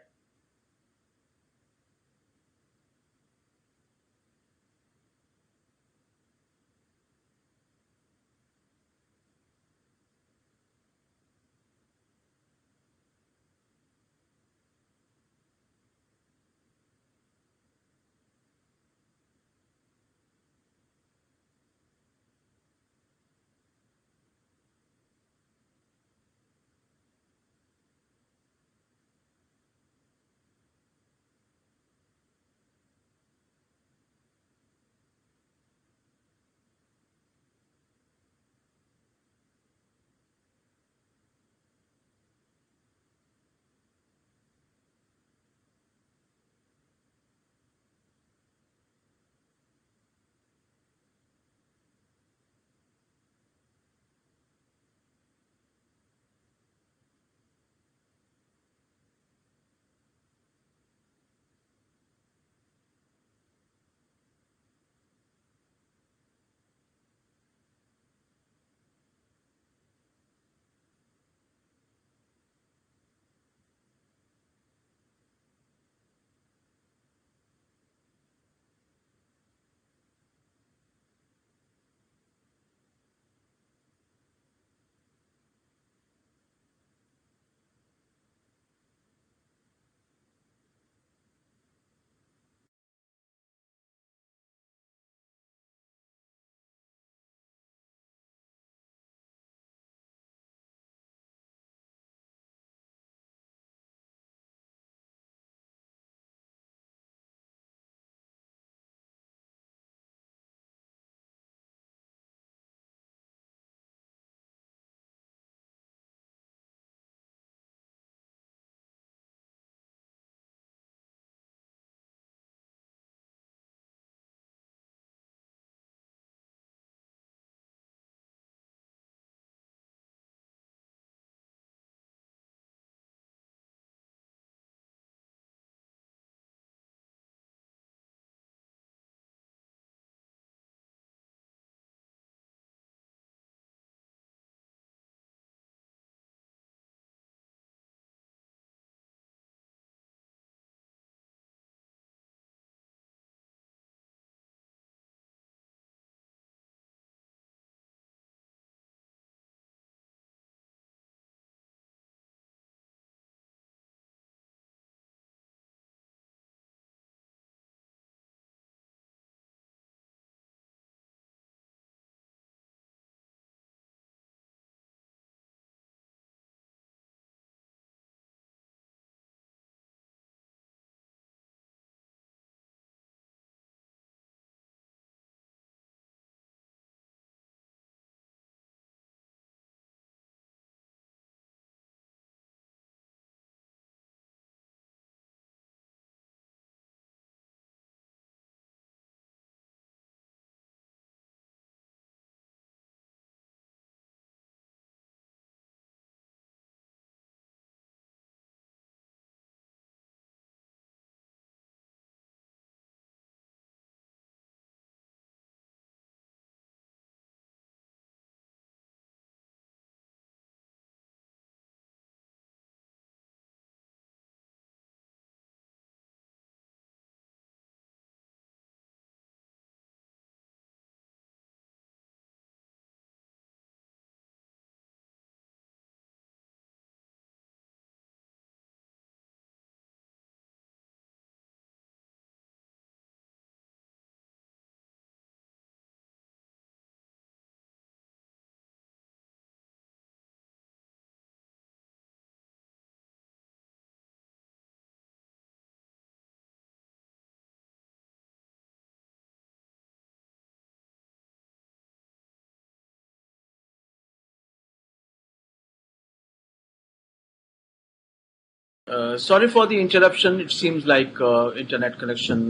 Sorry for the interruption. It seems like internet connection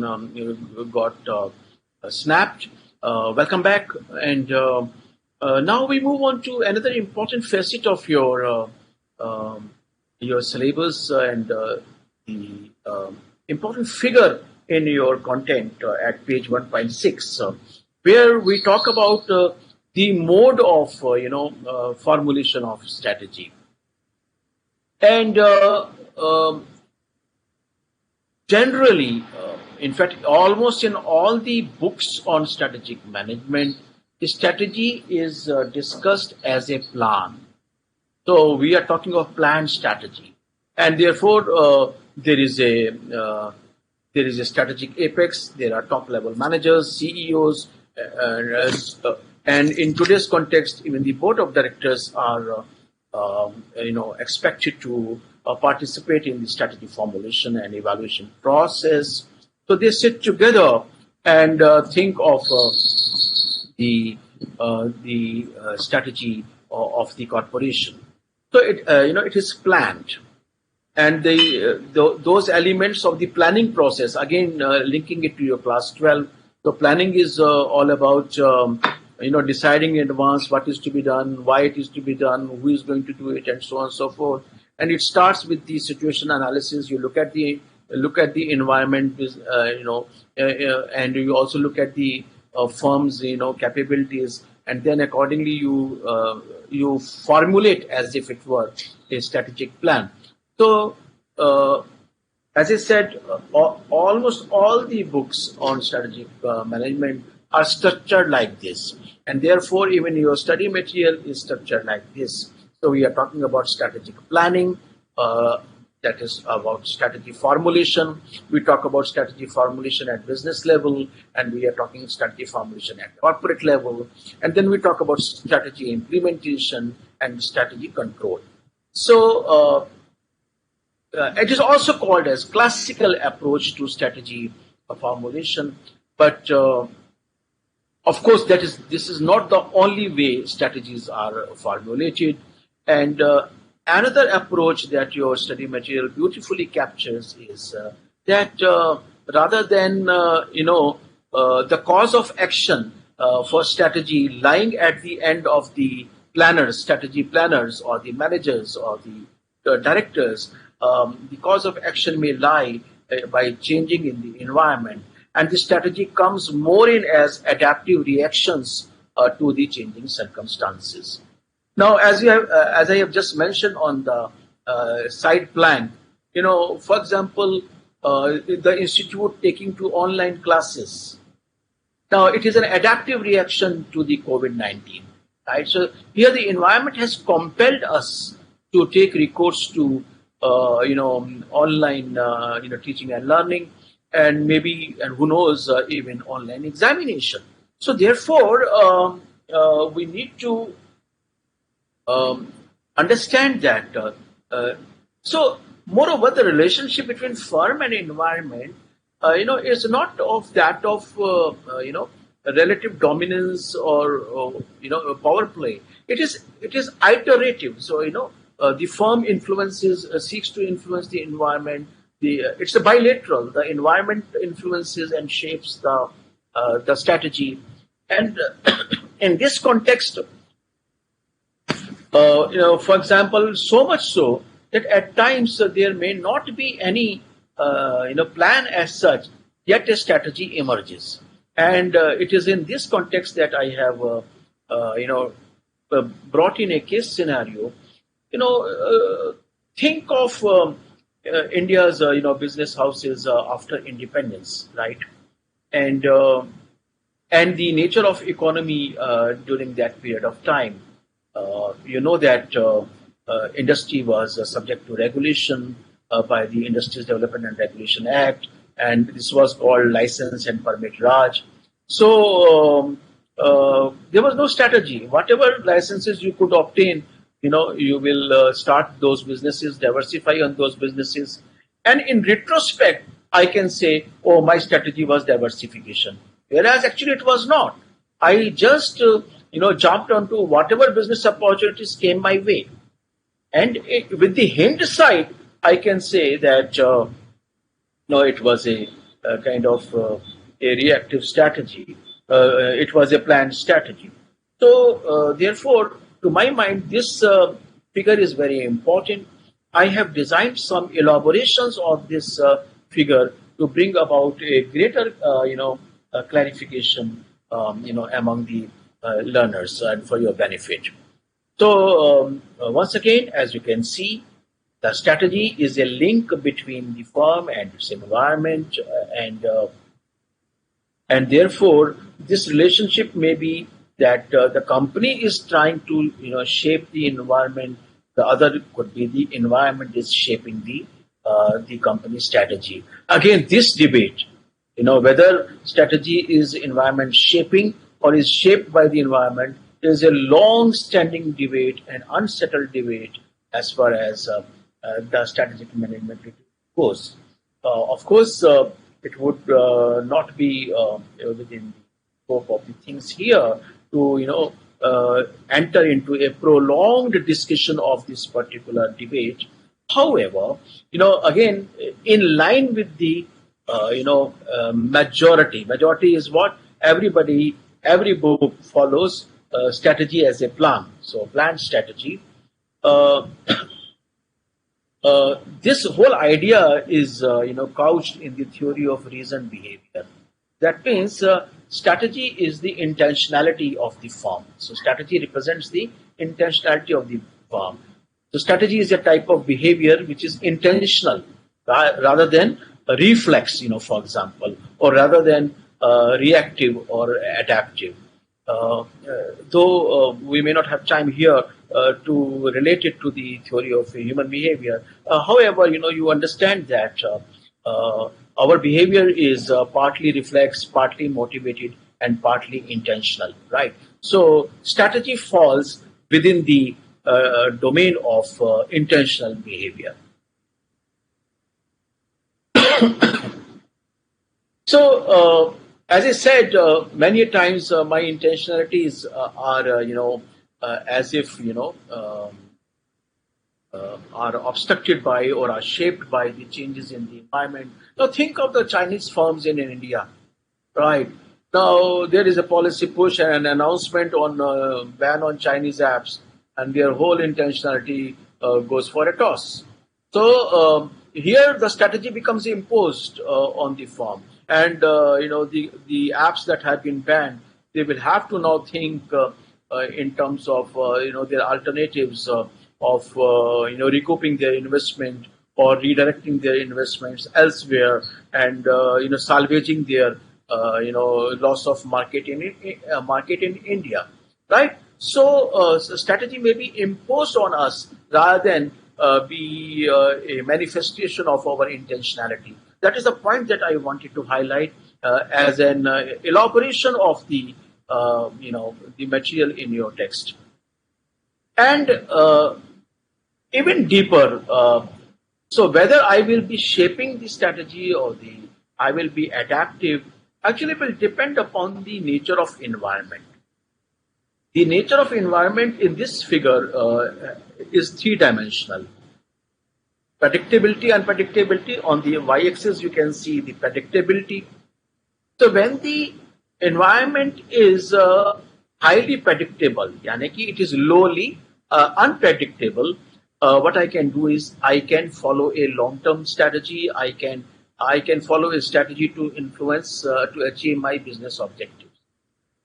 got snapped. Welcome back. And now we move on to another important facet of your syllabus and the important figure in your content at page 1.6, where we talk about the mode of formulation of strategy. And generally, in fact, almost in all the books on strategic management, the strategy is discussed as a plan. So we are talking of planned strategy, and therefore there is a strategic apex. There are top level managers, CEOs, and in today's context, even the board of directors are expected to participate in the strategy formulation and evaluation process. So they sit together and think of the strategy of the corporation. So it is planned, and those elements of the planning process, again linking it to your class 12. So planning is all about deciding in advance what is to be done, why it is to be done, who is going to do it, and so on and so forth. And it starts with the situation analysis. You look at the environment, and you also look at the firm's capabilities, and then accordingly you formulate as if it were a strategic plan. So as I said, almost all the books on strategic management are structured like this, and therefore even your study material is structured like this. So we are talking about strategic planning, that is about strategy formulation. We talk about strategy formulation at business level, and we are talking strategy formulation at corporate level, and then we talk about strategy implementation and strategy control. So it is also called as classical approach to strategy formulation, but of course this is not the only way strategies are formulated. And another approach that your study material beautifully captures is that rather than the cause of action for strategy lying at the end of the planners, strategy planners, or the managers, or the directors, the cause of action may lie by changing in the environment, and the strategy comes more in as adaptive reactions to the changing circumstances. Now, as I have just mentioned on the side plan, for example, the institute taking to online classes. Now, it is an adaptive reaction to the COVID-19, right? So here the environment has compelled us to take recourse to online teaching and learning, and maybe, and who knows, even online examination. So therefore, we need to understand that. So moreover, the relationship between firm and environment, is not of that of relative dominance or power play. It is iterative. So the firm seeks to influence the environment. It's a bilateral. The environment influences and shapes the strategy, and in this context, for example, so much so that at times there may not be any plan as such, yet a strategy emerges. And it is in this context that I have brought in a case scenario. Think of India's business houses after independence, right? And the nature of economy during that period of time. That industry was subject to regulation by the Industries Development and Regulation Act, and this was called License and Permit Raj. So there was no strategy. Whatever licenses you could obtain, you will start those businesses, diversify on those businesses. And in retrospect, I can say, oh, my strategy was diversification. Whereas actually it was not. I just, jumped onto whatever business opportunities came my way. And with the hindsight, I can say that no, it was a kind of a reactive strategy. It was a planned strategy. So, therefore, to my mind, this figure is very important. I have designed some elaborations of this figure to bring about a greater, clarification, among the learners and for your benefit. So, once again, as you can see, the strategy is a link between the firm and its environment, and therefore this relationship may be that the company is trying to shape the environment. The other could be the environment is shaping the company strategy. Again, this debate, whether strategy is environment shaping or is shaped by the environment, is a long-standing debate and unsettled debate as far as the strategic management goes. Of course, it would not be within the scope of the things here to enter into a prolonged discussion of this particular debate. However, again, in line with the majority is what every book follows strategy as a plan. So planned strategy. Uh, this whole idea is couched in the theory of reasoned behavior. That means strategy is the intentionality of the firm. So strategy represents the intentionality of the firm. So strategy is a type of behavior which is intentional rather than a reflex, for example, or rather than reactive or adaptive. Though we may not have time here to relate it to the theory of human behavior. However, you understand that our behavior is partly reflex, partly motivated, and partly intentional, right? So strategy falls within the domain of intentional behavior. So, as I said, many times my intentionalities are, as if, are obstructed by or are shaped by the changes in the environment. Now, think of the Chinese firms in India, right? Now, there is a policy push and an announcement on ban on Chinese apps, and their whole intentionality goes for a toss. So here the strategy becomes imposed on the firm, and the apps that have been banned, they will have to now think in terms of their alternatives of recouping their investment or redirecting their investments elsewhere, and salvaging their loss of market in India, right? So strategy may be imposed on us rather than be a manifestation of our intentionality. That is the point that I wanted to highlight as an elaboration of the the material in your text. And even deeper, so whether I will be shaping the strategy or I will be adaptive, actually will depend upon the nature of environment. The nature of environment in this figure is three-dimensional. Predictability, unpredictability. On the y-axis, you can see the predictability. So when the environment is highly predictable, yani ki it is lowly unpredictable, what I can do is I can follow a long-term strategy. I can follow a strategy to influence to achieve my business objectives.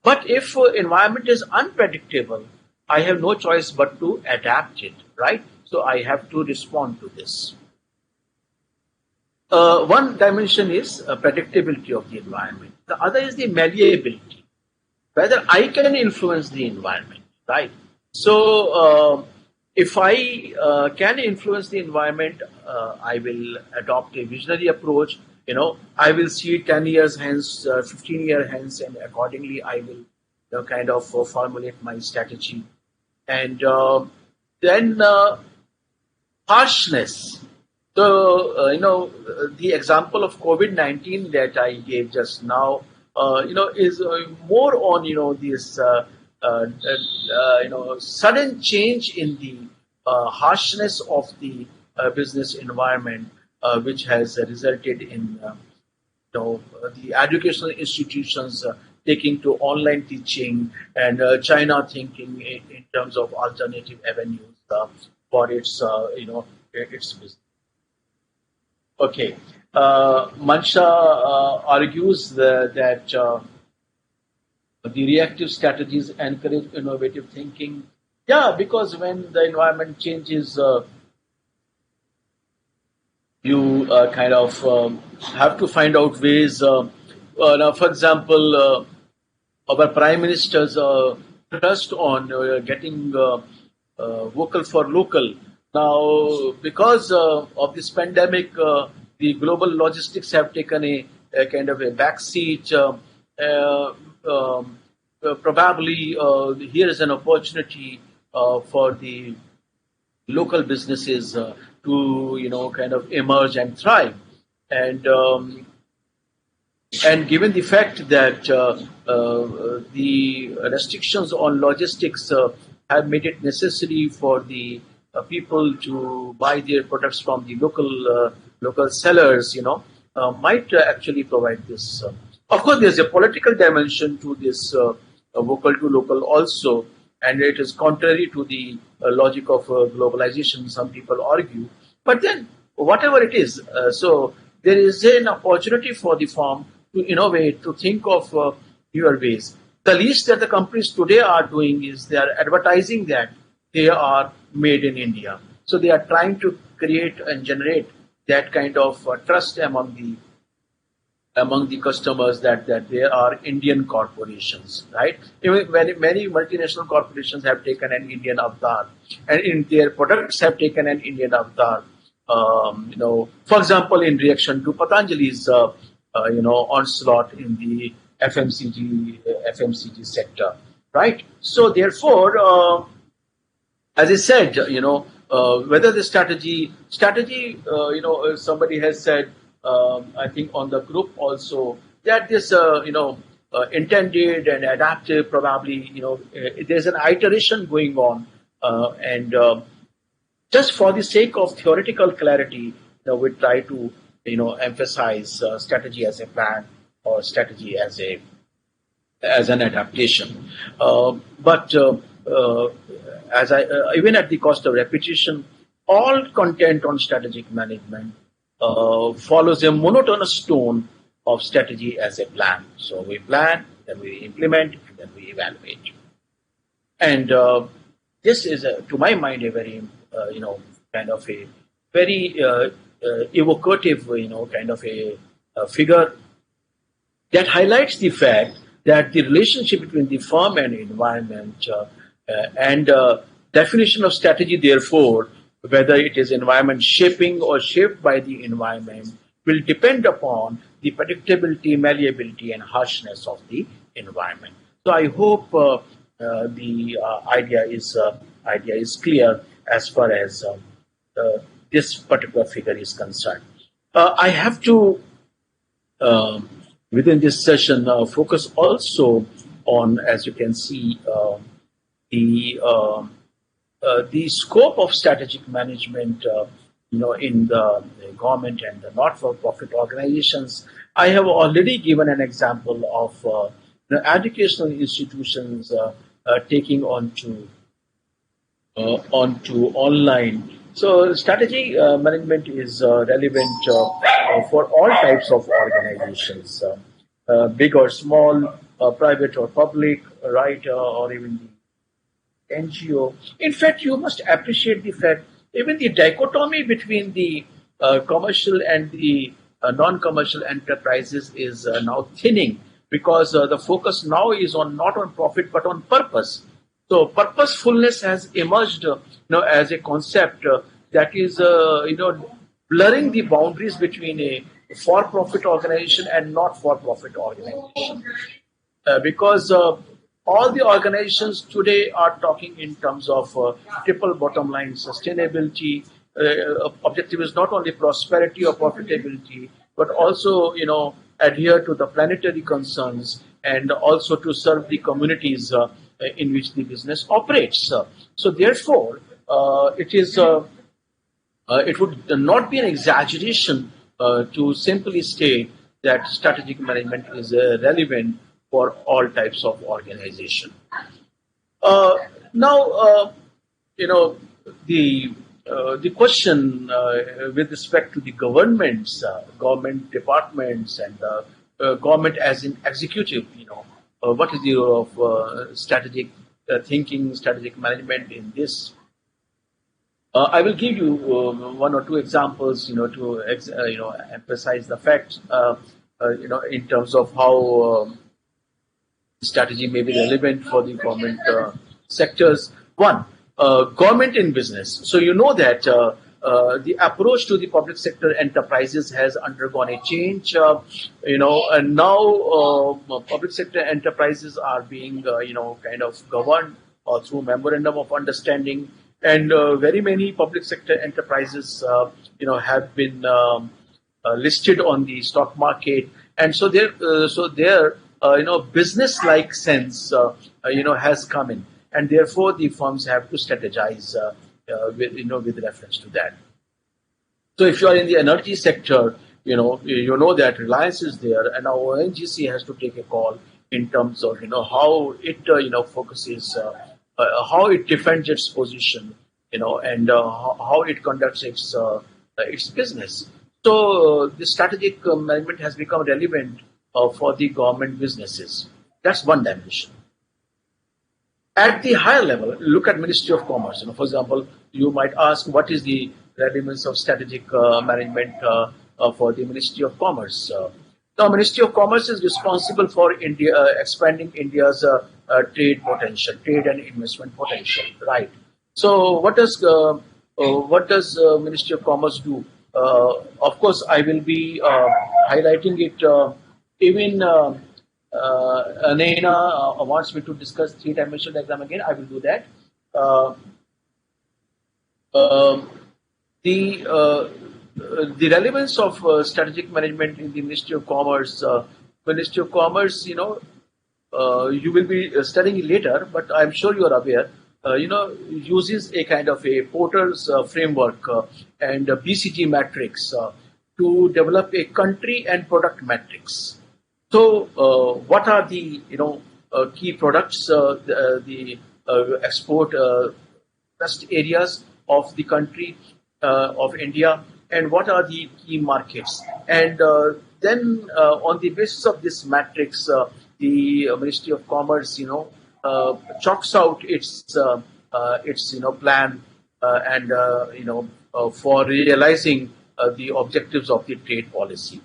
But if environment is unpredictable, I have no choice but to adapt it, right? So I have to respond to this. One dimension is predictability of the environment. The other is the malleability, whether I can influence the environment, right? So if I can influence the environment, I will adopt a visionary approach. I will see 10 years hence, 15 years hence, and accordingly I will kind of formulate my strategy. And then harshness. So, the example of COVID-19 that I gave just now, is more on, this, sudden change in the harshness of the business environment, which has resulted in the educational institutions taking to online teaching, and China thinking in terms of alternative avenues for its its business. Okay, Mansha argues that the reactive strategies encourage innovative thinking. Yeah, because when the environment changes, you kind of have to find out ways. Now, for example, our prime minister's trust on getting vocal for local. Now, because of this pandemic, the global logistics have taken a kind of a backseat. Probably here is an opportunity for the local businesses to kind of emerge and thrive, and given the fact that the restrictions on logistics have made it necessary for the people to buy their products from the local sellers, might actually provide this. Of course, there's a political dimension to this vocal to local also, and it is contrary to the logic of globalization, some people argue. But then, whatever it is, so there is an opportunity for the firm to innovate, to think of newer ways. The least that the companies today are doing is they are advertising that they are made in India. So they are trying to create and generate that kind of trust among the customers that they are Indian corporations, right? Even many multinational corporations have taken an Indian avatar, and in their products have taken an Indian avatar. For example, in reaction to Patanjali's onslaught in the FMCG sector, right? So therefore, as I said, whether the strategy, somebody has said, I think on the group also, that this, intended and adaptive, probably, there's an iteration going on, and just for the sake of theoretical clarity, we try to, emphasize strategy as a plan or strategy as an adaptation. But as I even at the cost of repetition, all content on strategic management follows a monotonous tone of strategy as a plan. So we plan, then we implement, and then we evaluate. And this is, to my mind, a very, kind of a very evocative, kind of a figure that highlights the fact that the relationship between the firm and environment and definition of strategy, therefore, whether it is environment shaping or shaped by the environment, will depend upon the predictability, malleability, and harshness of the environment. So I hope the idea is clear as far as this particular figure is concerned. I have to, within this session, focus also on, as you can see, the scope of strategic management, in the government and the not-for-profit organizations. I have already given an example of educational institutions taking onto online. So strategy management is relevant for all types of organizations, big or small, private or public, right, or even the NGO. In fact, you must appreciate the fact even the dichotomy between the commercial and the non-commercial enterprises is now thinning, because the focus now is not on profit but on purpose. So purposefulness has emerged, as a concept that is, blurring the boundaries between a for-profit organization and not for-profit organization, because all the organizations today are talking in terms of triple bottom line sustainability. Objective is not only prosperity or profitability, but also, adhere to the planetary concerns and also to serve the communities in which the business operates. So therefore, it is it would not be an exaggeration to simply state that strategic management is relevant for all types of organization. Now, you know, the question with respect to the governments, government departments, and government as in executive, what is the role of strategic thinking, strategic management in this? I will give you one or two examples, to emphasize the facts, in terms of how strategy may be relevant for the government sectors. One, government in business. So you know that the approach to the public sector enterprises has undergone a change, and now public sector enterprises are being, kind of governed through memorandum of understanding, and very many public sector enterprises, have been listed on the stock market, and so their business-like sense, has come in, and therefore the firms have to strategize with reference to that. So if you are in the energy sector, you know that Reliance is there, and now ONGC has to take a call in terms of how it focuses, how it defends its position, and how it conducts its business. So the strategic management has become relevant for the government businesses. That's one dimension. At the higher level, look at Ministry of Commerce. For example, you might ask, what is the relevance of strategic management for the Ministry of Commerce? Now, Ministry of Commerce is responsible for expanding India's trade potential, trade and investment potential, right? So, what does Ministry of Commerce do? Of course, I will be highlighting it. Even Naina wants me to discuss three-dimensional diagram again. I will do that. The relevance of strategic management in the Ministry of Commerce. Ministry of Commerce, you will be studying it later, but I'm sure you are aware. Uses a kind of a Porter's framework and a BCG matrix to develop a country and product matrix. So, what are the key products, the export best areas of the country of India, and what are the key markets? And then, on the basis of this matrix, the Ministry of Commerce, chalks out its plan and for realizing the objectives of the trade policy.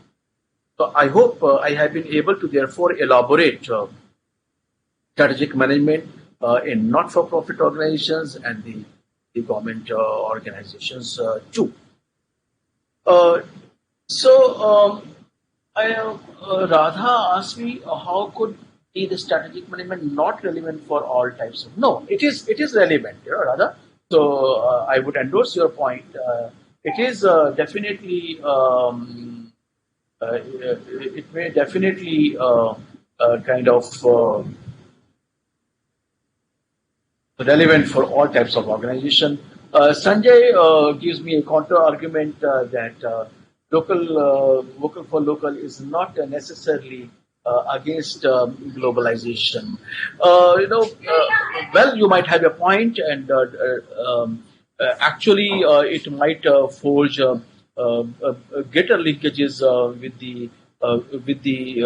So I hope I have been able to therefore elaborate strategic management in not-for-profit organizations and the government organizations too. Radha asked me, how could be the strategic management not relevant for all types of? No, it is relevant, Radha. So I would endorse your point. It is definitely. It may definitely kind of relevant for all types of organization. Sanjay gives me a counter argument that vocal for local is not necessarily against globalization. Well, you might have a point, and actually, it might forge greater linkages with the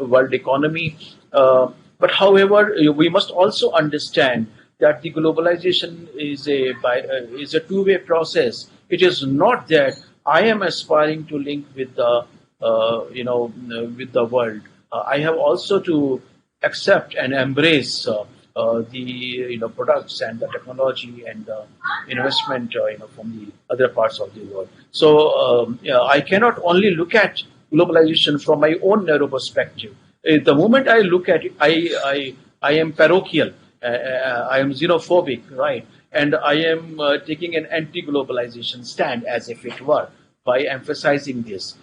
world economy. But however, we must also understand that the globalization is a two-way process. It is not that I am aspiring to link with the with the world. I have also to accept and embrace the products and the technology and the investment from the other parts of the world. So I cannot only look at globalization from my own narrow perspective. The moment I look at it, I am parochial. I am xenophobic, right? And I am taking an anti-globalization stand, as if it were, by emphasizing this,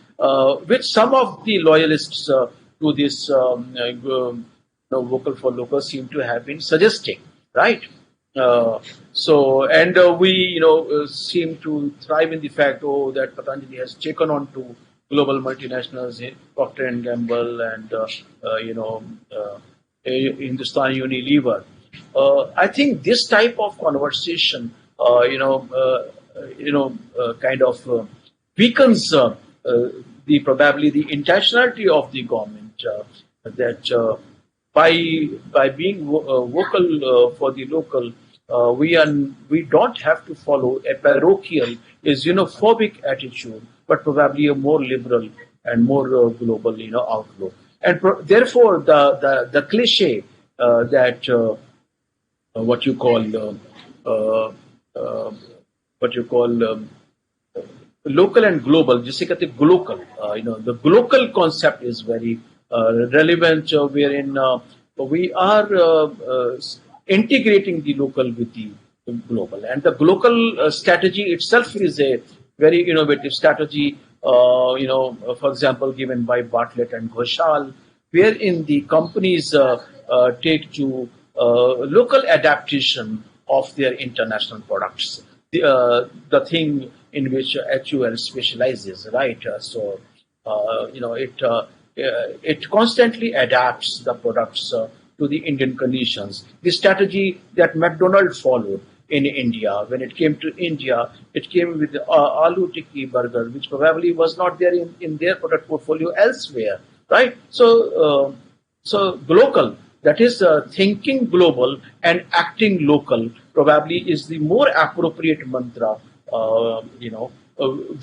which some of the loyalists to this vocal for local seem to have been suggesting, right? We seem to thrive in the fact, that Patanjali has taken on to global multinationals, Procter and Gamble, and Hindustan Unilever. I think this type of conversation, kind of weakens probably the intentionality of the government, that by being vocal for the local, we don't have to follow a parochial, a xenophobic attitude, but probably a more liberal and more global, outlook. And therefore, the cliche that what you call uh, uh, what you call local and global, जिसे कहते हैं glocal, the glocal concept is very relevant, wherein we are integrating the local with the global, and the global strategy itself is a very innovative strategy. For example, given by Bartlett and Ghoshal, wherein the companies take to local adaptation of their international products, the thing in which HUL specializes, right? It constantly adapts the products to the Indian conditions. The strategy that McDonald's followed in India, when it came to India, it came with the aloo tikki burger, which probably was not there in their product portfolio elsewhere, right? So global, that is thinking global and acting local, probably is the more appropriate mantra,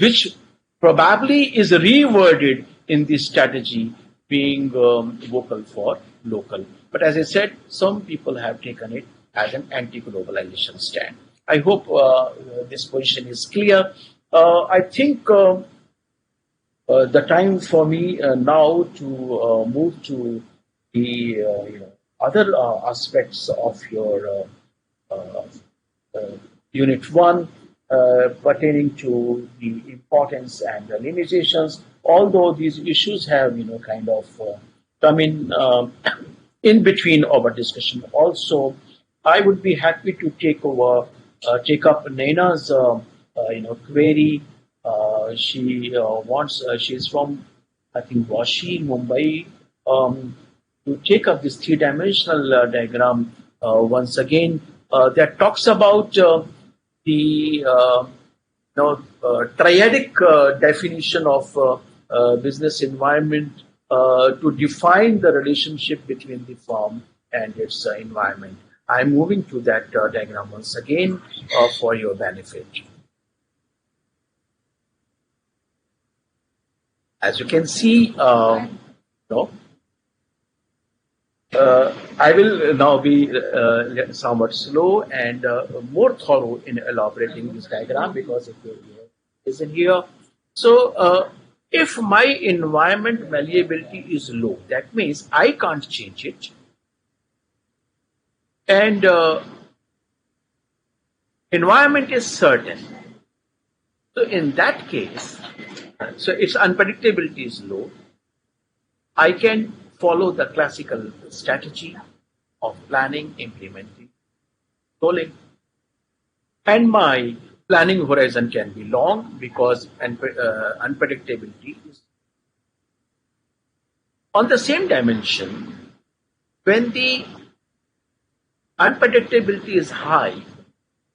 which probably is reworded in the strategy being vocal for local. But as I said, some people have taken it as an anti-globalization stand. I hope this position is clear. I think the time for me now to move to the other aspects of your Unit 1 pertaining to the importance and the limitations, although these issues have, kind of come in between our discussion. Also, I would be happy to take up Naina's, query. She's from, I think, Washi, Mumbai, to take up this three-dimensional diagram once again, that talks about the triadic definition of business environment to define the relationship between the firm and its environment. I'm moving to that diagram once again for your benefit. As you can see, I will now be somewhat slow and more thorough in elaborating this diagram because it isn't here. So, if my environment malleability is low, that means I can't change it. And environment is certain. So, in that case, so its unpredictability is low. I can follow the classical strategy of planning, implementing, controlling. And my planning horizon can be long because unpredictability is. On the same dimension, when the unpredictability is high,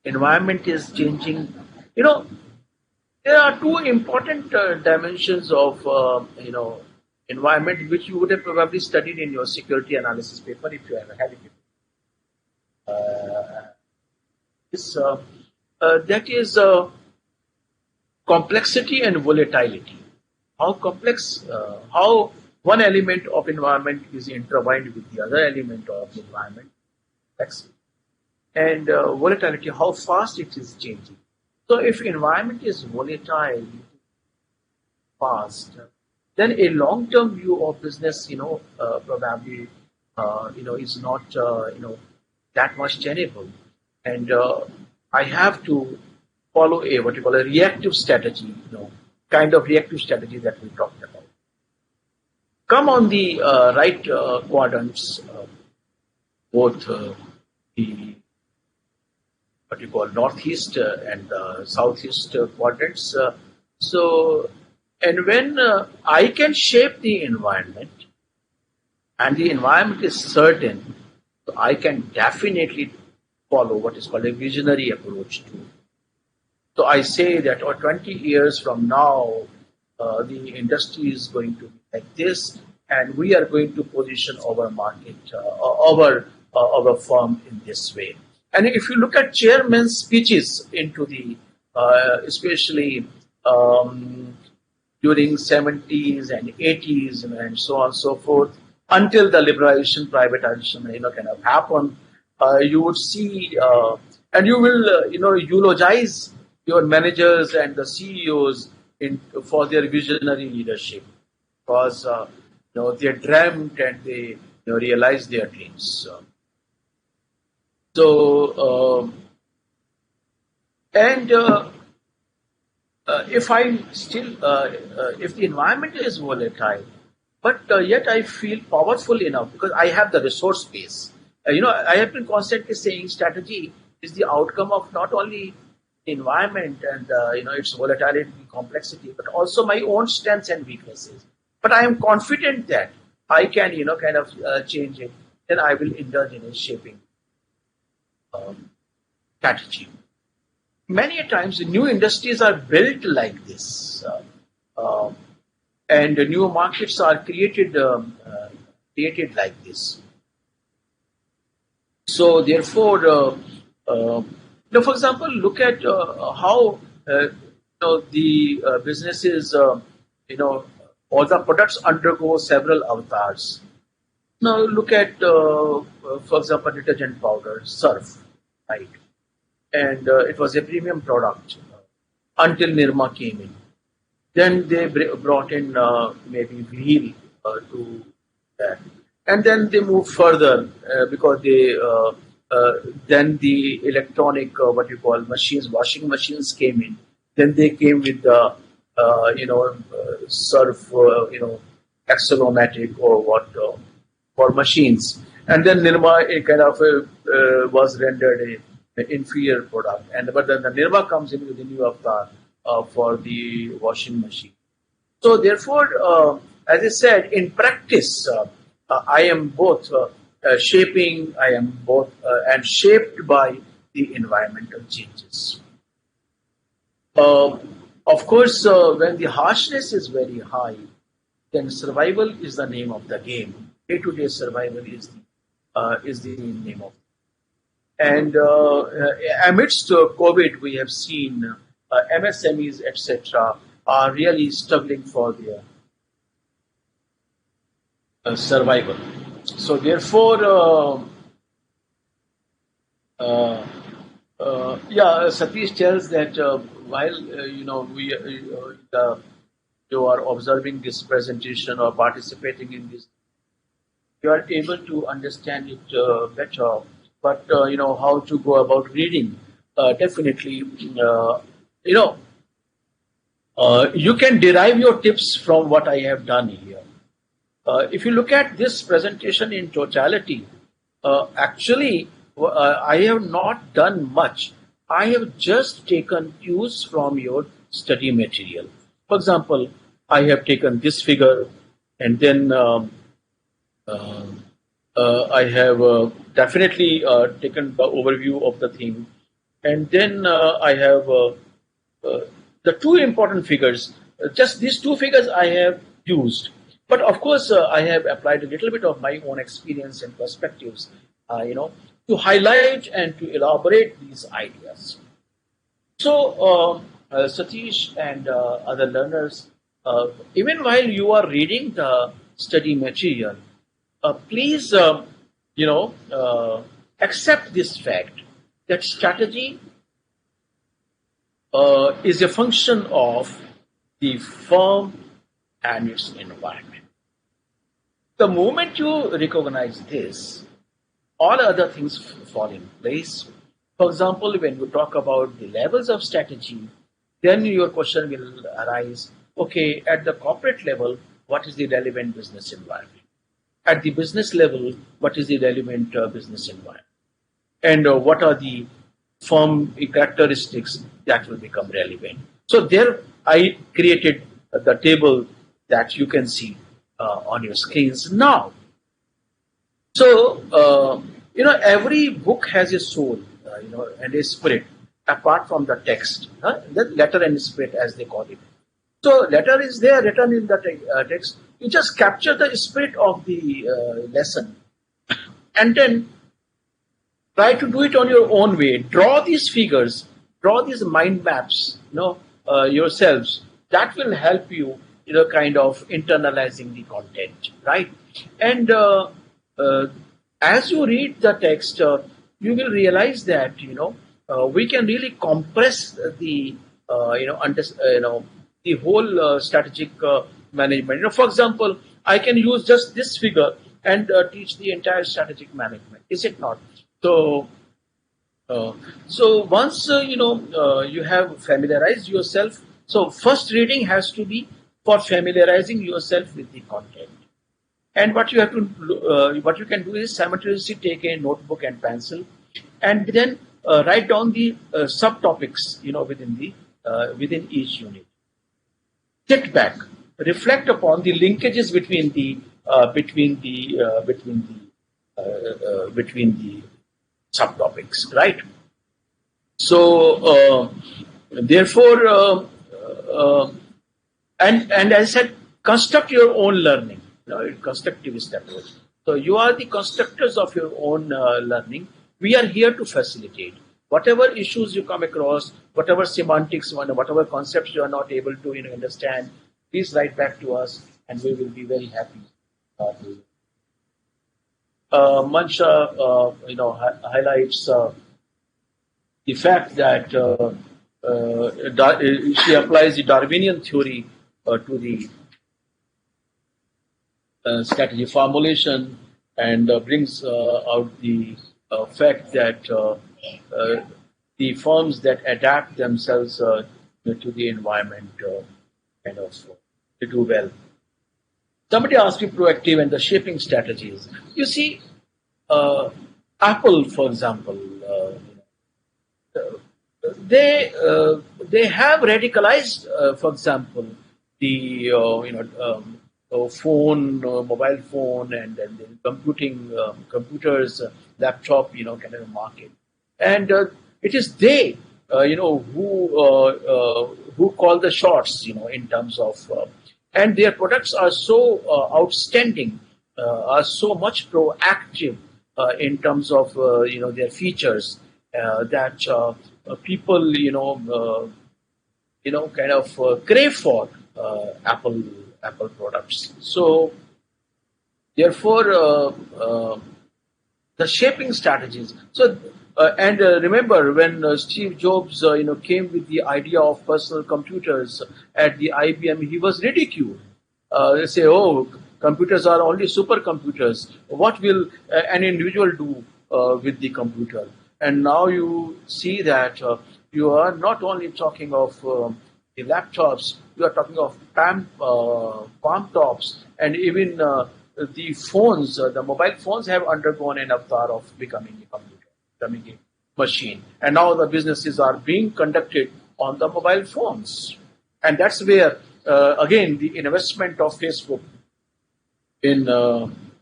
environment is changing. There are two important dimensions of, environment which you would have probably studied in your security analysis paper if you ever had it. That is complexity and volatility. How complex, how one element of environment is intertwined with the other element of the environment. And volatility, how fast it is changing. So if environment is volatile, fast, then a long-term view of business, probably, is not, that much tenable. And I have to follow what you call a reactive strategy, kind of reactive strategy that we talked about. Come on the right quadrants, both the what you call northeast and southeast quadrants. And when I can shape the environment, and the environment is certain, so I can definitely follow what is called a visionary approach to. So I say that 20 years from now, the industry is going to be like this, and we are going to position our market, our firm in this way. And if you look at chairman's speeches into the, especially during 70s and 80s and so on and so forth, until the liberalization, privatization, kind of happened, you would see, and you will, eulogize your managers and the CEOs for their visionary leadership, because they dreamt and they realized their dreams. If I'm still, if the environment is volatile, but yet I feel powerful enough because I have the resource base. I have been constantly saying strategy is the outcome of not only environment and its volatility and complexity, but also my own strengths and weaknesses. But I am confident that I can kind of change it. Then I will indulge in a shaping strategy. Many a times new industries are built like this, and new markets are created like this. So therefore, for example, look at how the businesses, or the products undergo several avatars. Now look at, for example, detergent powder, Surf, right? And it was a premium product until Nirma came in. Then they brought in maybe Wheel to that, and then they moved further because they then the electronic what you call machines, washing machines came in. Then they came with the Surf, axolomatic or what for machines, and then Nirma kind of was rendered a inferior product, but then the Nirma comes in with the new avatar for the washing machine. So therefore, as I said, in practice, I am both shaping, I am both and shaped by the environmental changes. Of course, when the harshness is very high, then survival is the name of the game. Day-to-day survival is the name of it. And amidst COVID, we have seen MSMEs, etc., are really struggling for their survival. So therefore, Satish tells that while you are observing this presentation or participating in this, you are able to understand it better. But how to go about reading, definitely, you can derive your tips from what I have done here. If you look at this presentation in totality, actually, I have not done much. I have just taken cues from your study material. For example, I have taken this figure, and then I have definitely taken the overview of the thing, and then I have the two important figures. Just these two figures I have used, but of course I have applied a little bit of my own experience and perspectives, to highlight and to elaborate these ideas. So Satish and other learners, even while you are reading the study material, please, accept this fact that strategy is a function of the firm and its environment. The moment you recognize this, all other things fall in place. For example, when you talk about the levels of strategy, then your question will arise, okay, at the corporate level, what is the relevant business environment? At the business level, what is the relevant business environment? And what are the firm characteristics that will become relevant. So there I created the table that you can see on your screens now. So, every book has a soul, and a spirit apart from the text, the letter and spirit as they call it. So, letter is there written in the text. You just capture the spirit of the lesson and then try to do it on your own way. Draw these figures, draw these mind maps, yourselves. That will help you, kind of internalizing the content, right? And as you read the text, you will realize that we can really compress the the whole strategic management. For example, I can use just this figure and teach the entire strategic management. Is it not? So, once you have familiarized yourself. So first reading has to be for familiarizing yourself with the content. And what you have to, what you can do is simultaneously take a notebook and pencil, and then write down the subtopics, within each unit. Sit back, reflect upon the linkages between the subtopics, right? So, therefore, and as I said, construct your own learning. Constructivist approach. So you are the constructors of your own learning. We are here to facilitate. Whatever issues you come across, whatever semantics, whatever concepts you are not able to understand, please write back to us, and we will be very happy. Mansha, highlights the fact that she applies the Darwinian theory to the strategy formulation, and brings out the fact that the firms that adapt themselves to the environment they do well. Somebody asked me proactive and the shaping strategies. You see, Apple, for example, they have radicalized, for example, the phone, mobile phone, and the computers, laptop, kind of market, and it is they, who call the shots, in terms of, and their products are so outstanding, are so much proactive in terms of, their features that people, kind of crave for Apple products. So, therefore, the shaping strategies. So, and remember when Steve Jobs, came with the idea of personal computers at the IBM, he was ridiculed. They say, "Oh, computers are only supercomputers. What will an individual do with the computer?" And now you see that you are not only talking of the laptops, you are talking of palm tops, and even the phones, the mobile phones have undergone an avatar of becoming a computer, becoming a machine. And now the businesses are being conducted on the mobile phones. And that's where, again, the investment of Facebook in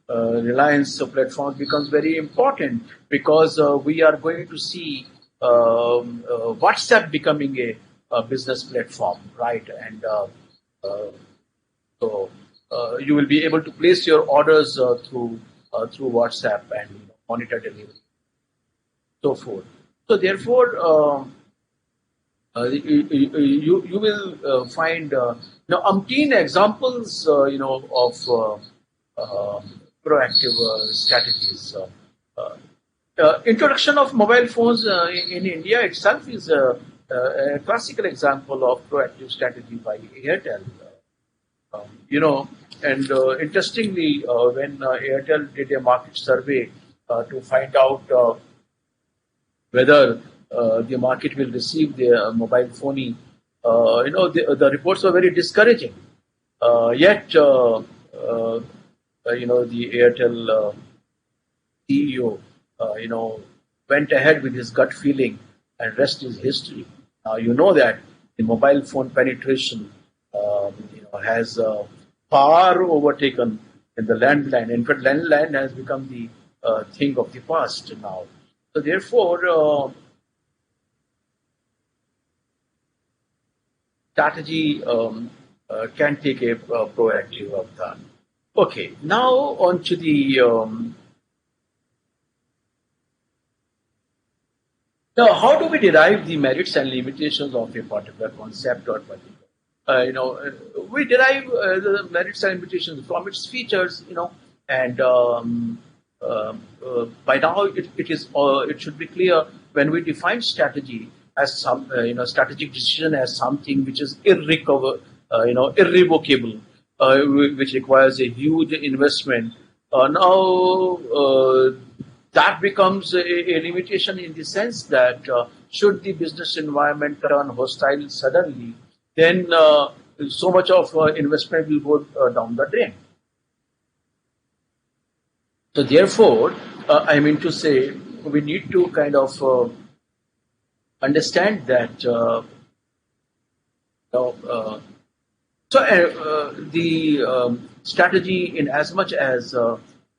Reliance platforms becomes very important, because we are going to see WhatsApp becoming a business platform, right? And so you will be able to place your orders through WhatsApp and monitor delivery, so forth. So therefore, you will find umpteen examples, of proactive strategies. Introduction of mobile phones in India itself is a classical example of proactive strategy by Airtel. And interestingly, when Airtel did a market survey to find out whether the market will receive the mobile phony, the reports were very discouraging. Yet, the Airtel CEO, went ahead with his gut feeling and rest is history. Now you know that the mobile phone penetration has far overtaken in the landline. In fact, landline has become the thing of the past now. So therefore, strategy can take a proactive of that. Okay, now on to the now, how do we derive the merits and limitations of a particular concept or particular? We derive the merits and limitations from its features, and by now it should be clear when we define strategy as some, strategic decision as something which is irrevocable, which requires a huge investment. That becomes a limitation in the sense that should the business environment turn hostile suddenly, then so much of investment will go down the drain. So therefore, I mean to say, we need to kind of understand that the strategy, in as much as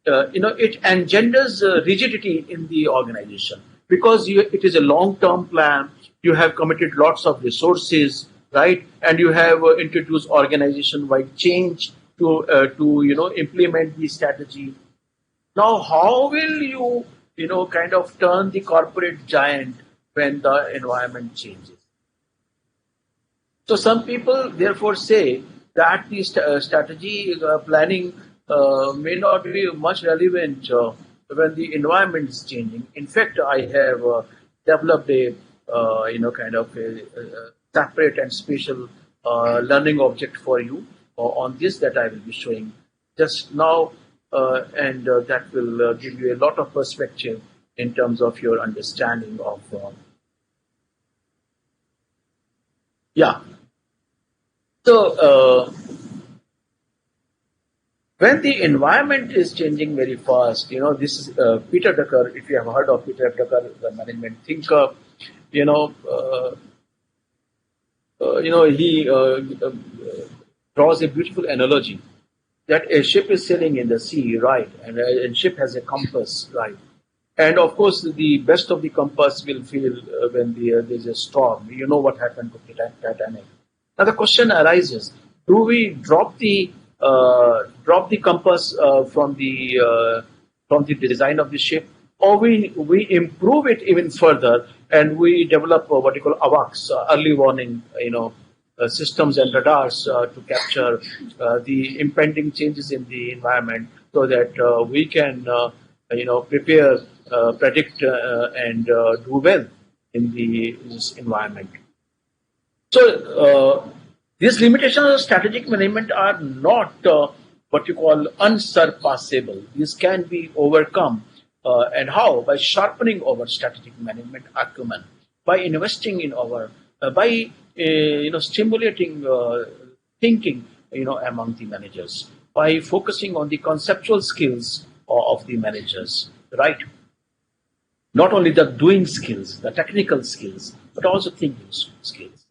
it engenders rigidity in the organization, because it is a long-term plan. You have committed lots of resources, right? And you have introduced organization-wide change to implement the strategy. Now, how will you kind of turn the corporate giant when the environment changes? So some people therefore say that the strategy planning may not be much relevant when the environment is changing. In fact, I have developed a kind of a separate and special learning object for you on this that I will be showing just now, and that will give you a lot of perspective in terms of your understanding of So when the environment is changing very fast, this is Peter Drucker. If you have heard of Peter Drucker, the management thinker, he draws a beautiful analogy that a ship is sailing in the sea, right, and a ship has a compass, right, and of course the best of the compass will fail when there's a storm. You know what happened to Titanic. Now the question arises: do we drop the compass from the design of the ship, or we improve it even further and we develop what you call AWACS, early warning, systems and radars to capture the impending changes in the environment, so that we can prepare, predict, and do well in this environment. So these limitations of strategic management are not what you call unsurpassable. These can be overcome. And how? By sharpening our strategic management acumen, by investing in our, by stimulating thinking, among the managers, by focusing on the conceptual skills of the managers, right? Not only the doing skills, the technical skills, but also thinking skills.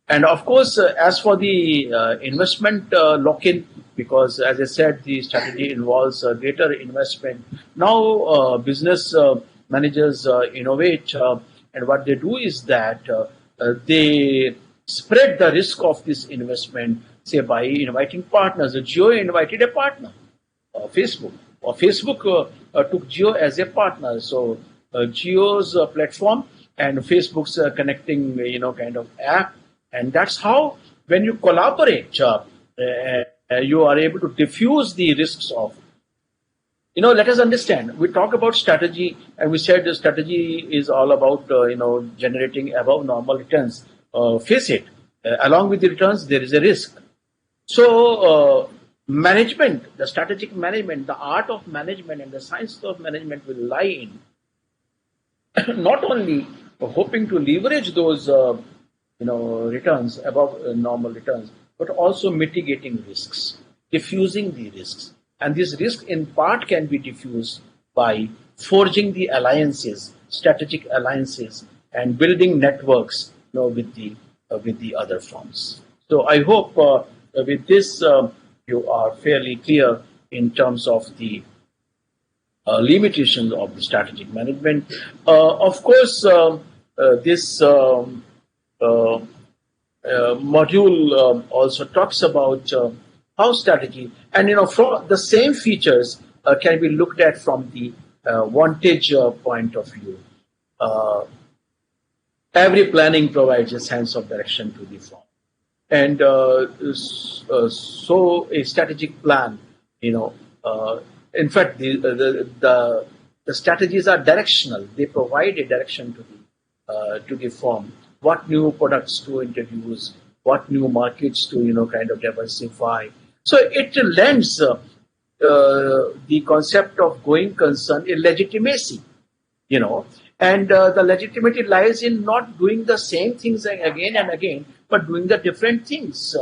And of course, as for the investment lock-in, because as I said, the strategy involves greater investment. Now, business managers innovate, and what they do is that they spread the risk of this investment, say by inviting partners. Jio invited a partner, Facebook, or Facebook took Jio as a partner. So Jio's platform and Facebook's connecting, kind of app. And that's how, when you collaborate, you are able to diffuse the risks of. Let us understand. We talk about strategy, and we said the strategy is all about, generating above normal returns. Face it, along with the returns, there is a risk. So, management, the strategic management, the art of management and the science of management will lie in not only hoping to leverage those returns above normal returns, but also mitigating risks, diffusing the risks. And this risk in part can be diffused by forging the alliances, strategic alliances and building networks, with the other firms. So I hope with this you are fairly clear in terms of the limitations of the strategic management. Of course, this module also talks about how strategy, and from the same features can be looked at from the vantage point of view. Every planning provides a sense of direction to the firm, and so a strategic plan, in fact, the strategies are directional. They provide a direction to the firm. What new products to introduce, what new markets to kind of diversify. So it lends the concept of going concern a legitimacy, and the legitimacy lies in not doing the same things again and again, but doing the different things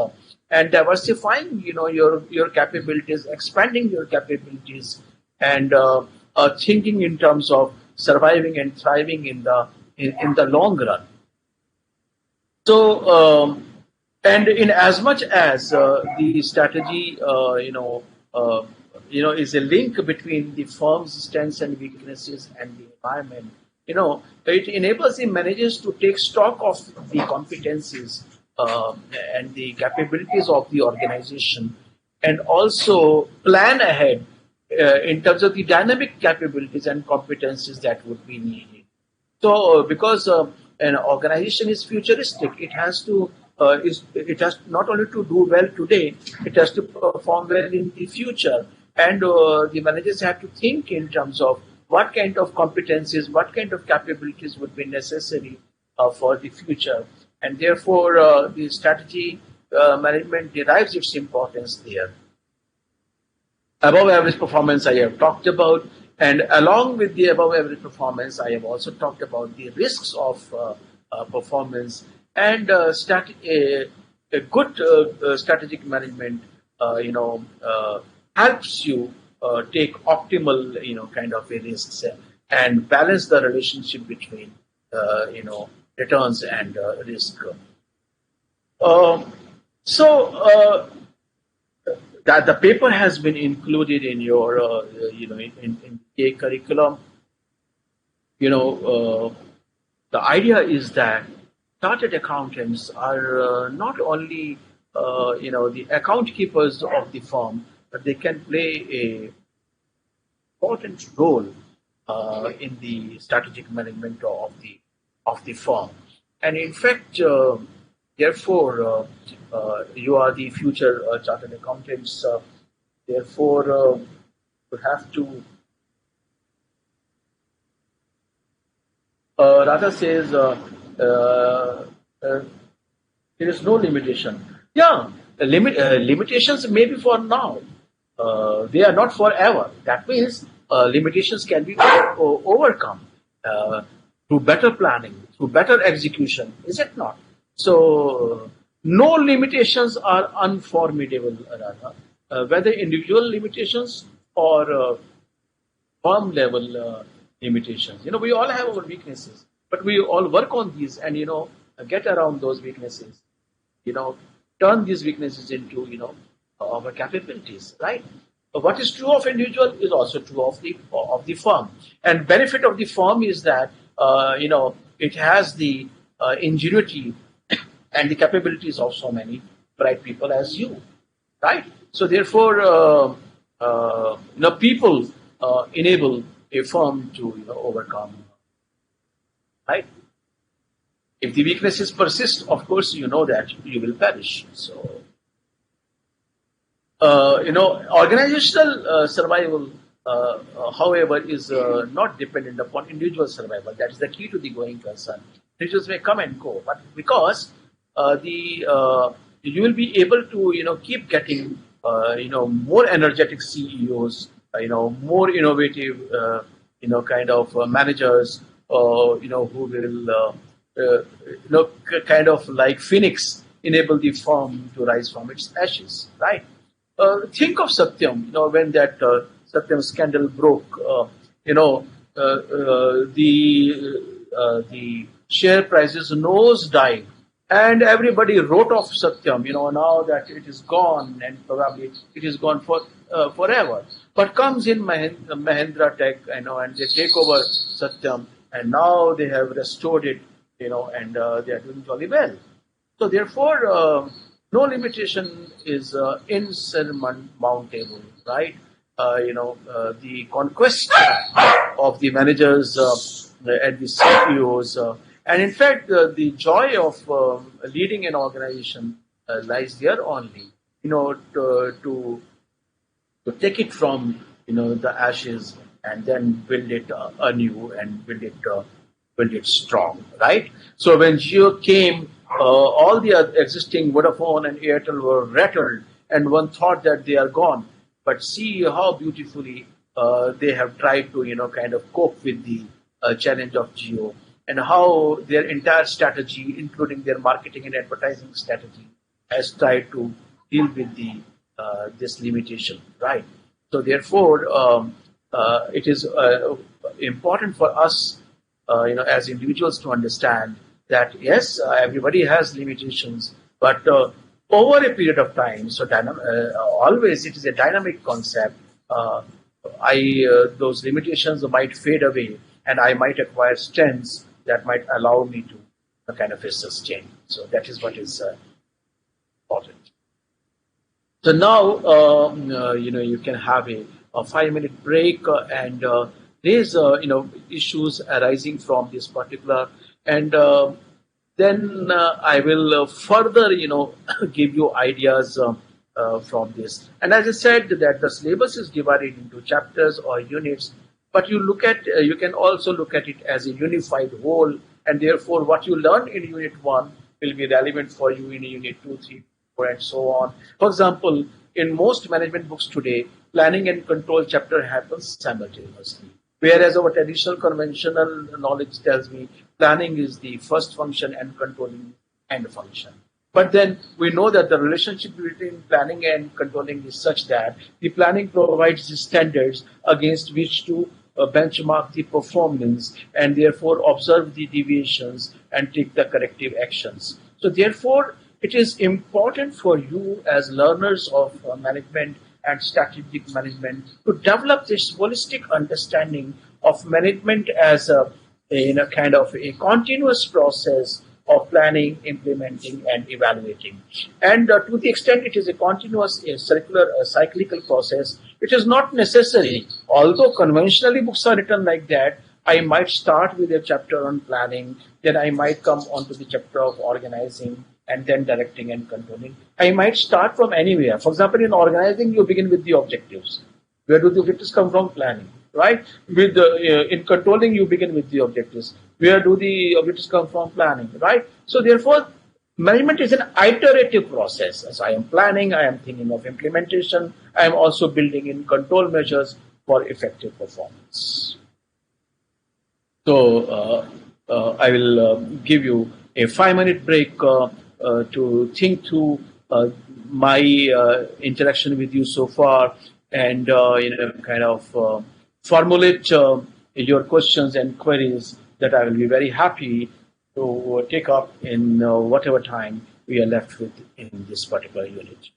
and diversifying, your capabilities, expanding your capabilities, and thinking in terms of surviving and thriving in the long run. So, and in as much as the strategy, is a link between the firm's strengths and weaknesses and the environment, it enables the managers to take stock of the competencies and the capabilities of the organization, and also plan ahead in terms of the dynamic capabilities and competencies that would be needed. So, because an organization is futuristic, it has to it has not only to do well today, it has to perform well in the future, and the managers have to think in terms of what kind of competencies, what kind of capabilities would be necessary for the future, and therefore the strategy management derives its importance there. Above average performance I have talked about, and along with the above average performance, I have also talked about the risks of performance, and a good strategic management, helps you take optimal, kind of a risks and balance the relationship between, returns and risk. So that the paper has been included in your, in a curriculum. The idea is that chartered accountants are not only, the account keepers of the firm, but they can play a important role in the strategic management of the firm. And in fact, therefore, you are the future chartered accountants. Therefore, you have to. Radha says there is no limitation. Yeah, limitations may be for now. They are not forever. That means limitations can be overcome through better planning, through better execution. Is it not? So no limitations are unformidable, Radha. Whether individual limitations or firm level limitations. We all have our weaknesses, but we all work on these and, get around those weaknesses. Turn these weaknesses into, our capabilities, right? What is true of individual is also true of the firm. And benefit of the firm is that, it has the ingenuity and the capabilities of so many bright people as you, right? So therefore, people enable a firm to overcome, right? If the weaknesses persist, of course, that you will perish. So, organizational survival, however, is not dependent upon individual survival. That is the key to the going concern. Individuals may come and go, but because you will be able to keep getting more energetic CEOs, more innovative kind of managers, who will kind of like Phoenix enable the firm to rise from its ashes, right? Think of Satyam, when that Satyam scandal broke, the share prices nosedive, and everybody wrote off Satyam. Now that it is gone, and probably it is gone for forever. But comes in Mahindra Tech, and they take over Satyam, and now they have restored it, and they are doing jolly well. So therefore, no limitation is insurmountable, right? The conquest of the managers and the CEOs, and in fact, the joy of leading an organization lies there only. To take it from the ashes and then build it anew and build it strong, right? So when Jio came, all the existing Vodafone and Airtel were rattled, and one thought that they are gone. But see how beautifully they have tried to kind of cope with the challenge of Jio, and how their entire strategy, including their marketing and advertising strategy, has tried to deal with the this limitation, right? So therefore, it is important for us, as individuals, to understand that yes, everybody has limitations, but over a period of time, so always it is a dynamic concept. Those limitations might fade away, and I might acquire strengths that might allow me to kind of sustain. So that is what is important. So now, you can have a 5 minute break and raise, issues arising from this particular, and then I will further, give you ideas from this. And as I said, that the syllabus is divided into chapters or units, but you can also look at it as a unified whole, and therefore what you learn in unit 1 will be relevant for you in unit 2, 3, 4, and so on. For example, in most management books today, planning and control chapter happens simultaneously. Whereas our traditional conventional knowledge tells me planning is the first function and controlling end function. But then we know that the relationship between planning and controlling is such that the planning provides the standards against which to benchmark the performance and therefore observe the deviations and take the corrective actions. So therefore, it is important for you as learners of management and strategic management to develop this holistic understanding of management as a kind of a continuous process of planning, implementing, and evaluating. And to the extent it is a continuous, circular, cyclical process, it is not necessary. Although conventionally books are written like that, I might start with a chapter on planning, then I might come onto the chapter of organizing, and then directing and controlling. I might start from anywhere. For example, in organizing, you begin with the objectives. Where do the objectives come from? Planning, right? In controlling, you begin with the objectives. Where do the objectives come from? Planning, right? So therefore, management is an iterative process. As I am planning, I am thinking of implementation. I am also building in control measures for effective performance. So I will give you a 5 minute break to think through my interaction with you so far, and kind of formulate your questions and queries that I will be very happy to take up in whatever time we are left with in this particular unit.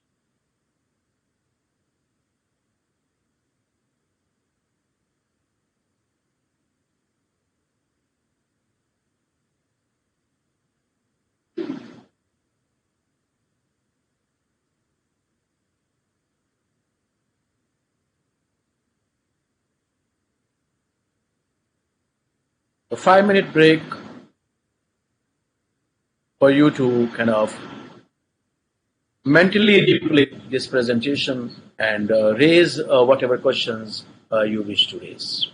A 5 minute break for you to kind of mentally replay this presentation and raise whatever questions you wish to raise.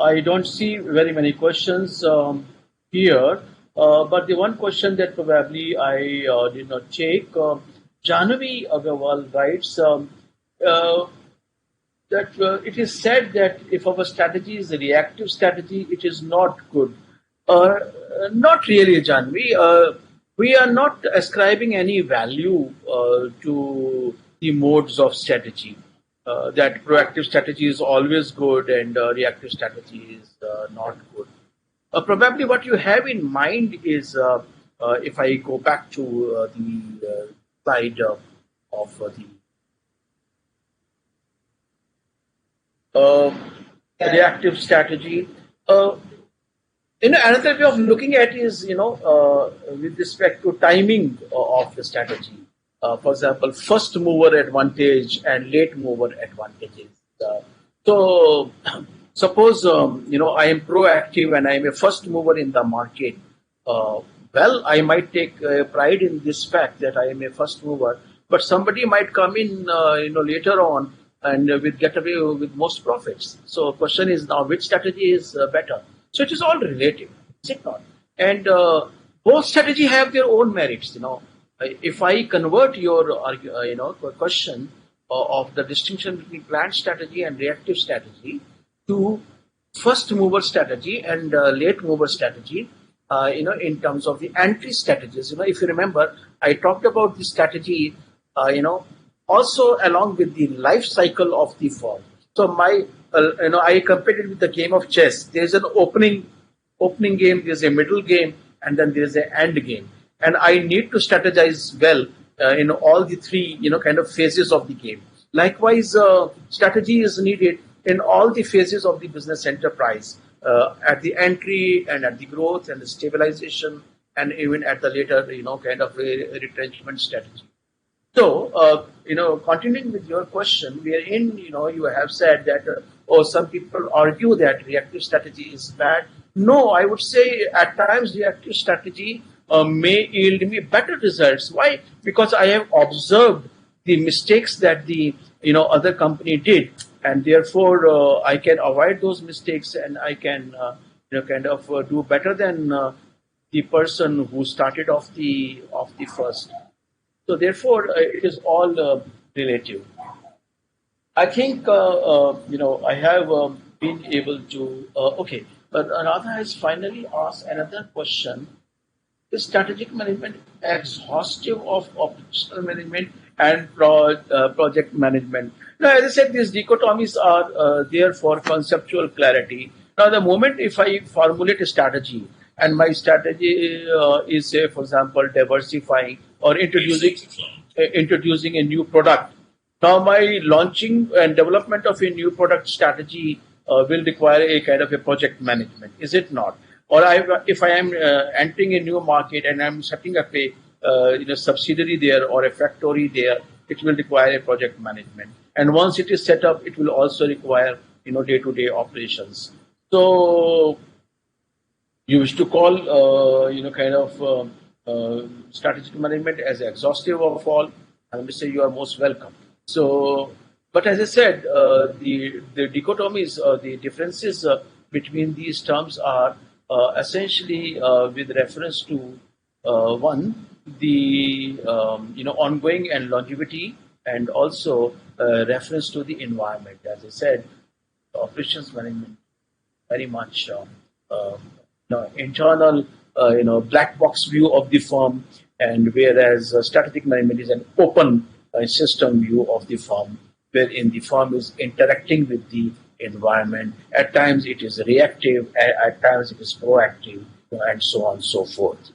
I don't see very many questions here, but the one question that probably I did not take, Jahnavi Agarwal writes uh, that it is said that if our strategy is a reactive strategy, it is not good. Not really, Janvi. We are not ascribing any value to the modes of strategy. That proactive strategy is always good and reactive strategy is not good. Probably what you have in mind is, if I go back to the slide of the reactive strategy. Uh, Another way of looking at is, with respect to timing of the strategy. For example, first mover advantage and late mover advantages. So, suppose, I am proactive and I am a first mover in the market. Well, I might take pride in this fact that I am a first mover, but somebody might come in, later on and will get away with most profits. So, question is now which strategy is better? So it is all relative, is it not? And both strategy have their own merits. If I convert your question of the distinction between planned strategy and reactive strategy to first mover strategy and late mover strategy, in terms of the entry strategies. If you remember, I talked about the strategy, also along with the life cycle of the firm. So I compared it with the game of chess. There's an opening game, there's a middle game, and then there's an end game. And I need to strategize well in all the three, kind of phases of the game. Likewise, strategy is needed in all the phases of the business enterprise, at the entry and at the growth and the stabilization, and even at the later, kind of a retrenchment strategy. So, continuing with your question, wherein, you have said that, some people argue that reactive strategy is bad. No, I would say at times reactive strategy may yield me better results. Why? Because I have observed the mistakes that the, other company did, and therefore I can avoid those mistakes and I can, kind of do better than the person who started off the first. So therefore, it is all relative. I think, I have been able to, okay, but Radha has finally asked another question. Is strategic management exhaustive of operational management and project management? Now, as I said, these dichotomies are there for conceptual clarity. Now, the moment if I formulate a strategy and my strategy is, say, for example, diversifying or introducing a new product. Now, my launching and development of a new product strategy will require a kind of a project management, is it not? Or if I am entering a new market and I'm setting up a subsidiary there or a factory there, it will require a project management. And once it is set up, it will also require day-to-day operations. So you wish to call kind of strategic management as exhaustive of all, I would say you are most welcome. So, but as I said, the dichotomies, the differences between these terms are essentially with reference to one, the ongoing and longevity, and also reference to the environment. As I said, operations management very much internal, black box view of the firm, and whereas strategic management is an open system view of the firm, wherein the firm is interacting with the environment. At times it is reactive, at times it is proactive, and so on and so forth.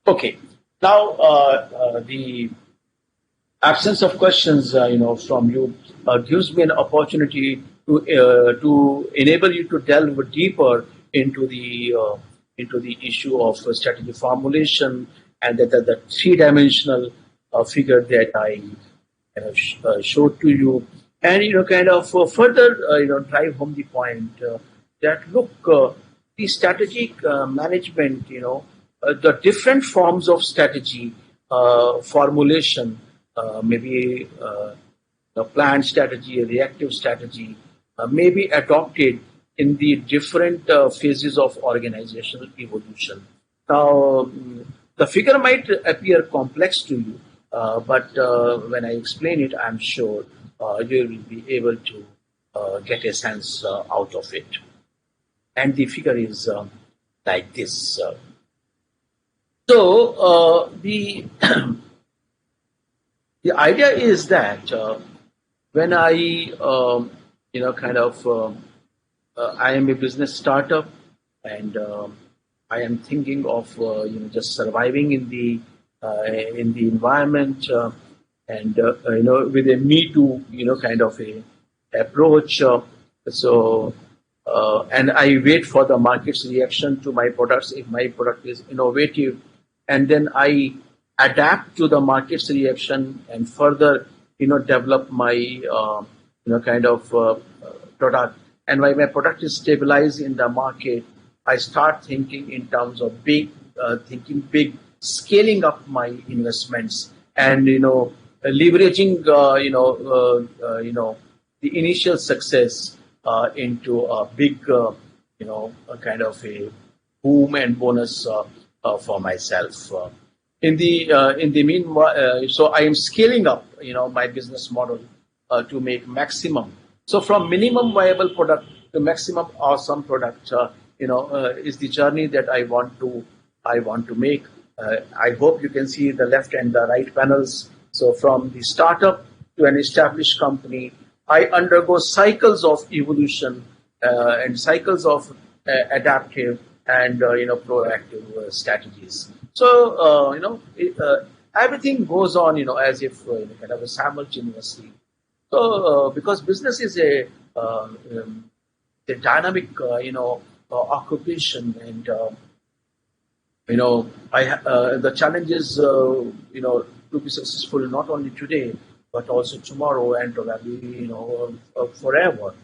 Okay, now the absence of questions, from you gives me an opportunity to enable you to delve deeper into the issue of strategy formulation and the three-dimensional figure that I showed to you, and kind of further drive home the point that look, the strategic management, the different forms of strategy formulation, maybe a planned strategy, a reactive strategy, may be adopted in the different phases of organizational evolution. Now, the figure might appear complex to you, but when I explain it, I'm sure you will be able to get a sense out of it. And the figure is like this. So the the idea is that when I I am a business startup and I am thinking of just surviving in the environment and with a me too kind of a approach. So and I wait for the market's reaction to my products if my product is innovative, and then I adapt to the market's reaction and further develop my kind of product. And when my product is stabilized in the market, I start thinking in terms of thinking big, scaling up my investments, and leveraging the initial success into a big a kind of a boom and bonus for myself. In the meanwhile, so I am scaling up my business model to make maximum. So from minimum viable product to maximum awesome product, is the journey that I want to make. I hope you can see the left and the right panels. So from the startup to an established company, I undergo cycles of evolution and cycles of adaptive and proactive strategies. So everything goes on as if kind of a simultaneously. So because business is a dynamic occupation, and the challenges to be successful not only today but also tomorrow and probably forever.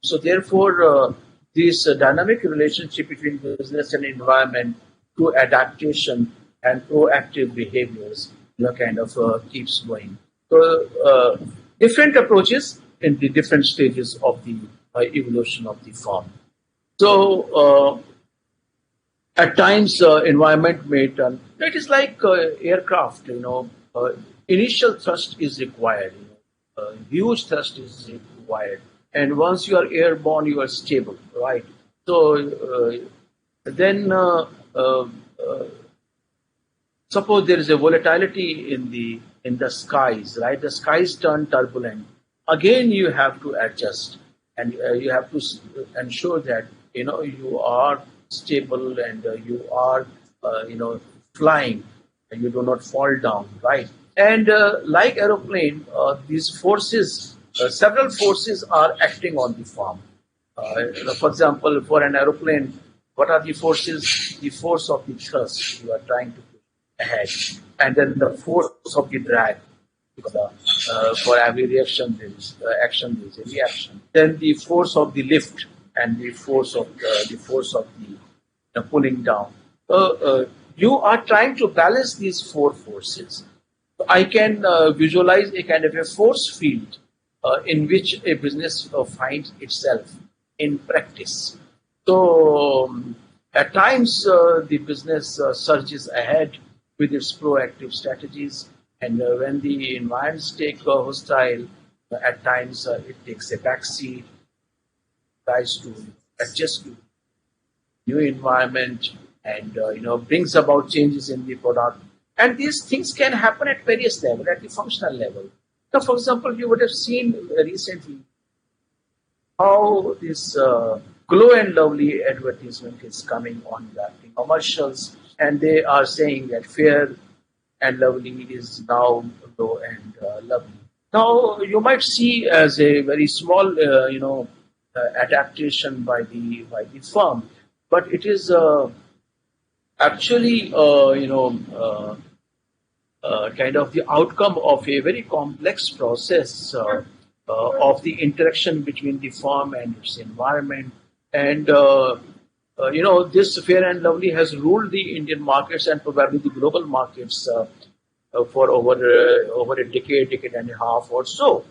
So therefore, this dynamic relationship between business and environment through adaptation and proactive behaviors kind of keeps going. So different approaches in the different stages of the evolution of the firm. So at times environment may turn. It is like aircraft. Initial thrust is required. Huge thrust is required, and once you are airborne, you are stable, right? So then suppose there is a volatility in the skies, right? The skies turn turbulent. Again, you have to adjust, and you have to ensure that you are stable and you are flying, and you do not fall down, right? And like aeroplane, these forces, several forces are acting on the farm. For example, for an aeroplane, what are the forces? The force of the thrust, you are trying to push ahead, and then the force of the drag, because for every reaction there is action, there is a reaction. Then the force of the lift and the force of the pulling down. You are trying to balance these four forces. I can visualize a kind of a force field in which a business finds itself in practice. So at times the business surges ahead with its proactive strategies, and when the environments take hostile, at times it takes a backseat, tries to adjust to new environment, and brings about changes in the product. And these things can happen at various levels, at the functional level. Now, for example, you would have seen recently how this Glow and Lovely advertisement is coming on the commercials, and they are saying that Fair and Lovely is now Glow and Lovely. Now, you might see as a very small, adaptation by the firm, but it is actually, kind of the outcome of a very complex process of the interaction between the firm and its environment. And, this Fair and Lovely has ruled the Indian markets and probably the global markets for over a decade and a half or so.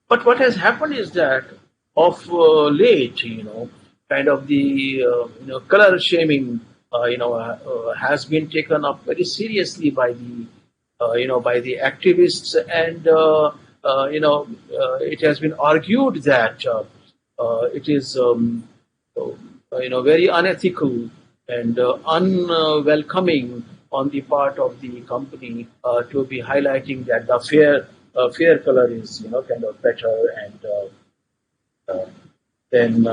But what has happened is that of late, kind of the color shaming, has been taken up very seriously by the by the activists, and it has been argued that it is very unethical and unwelcoming on the part of the company to be highlighting that the fair color is kind of better, and then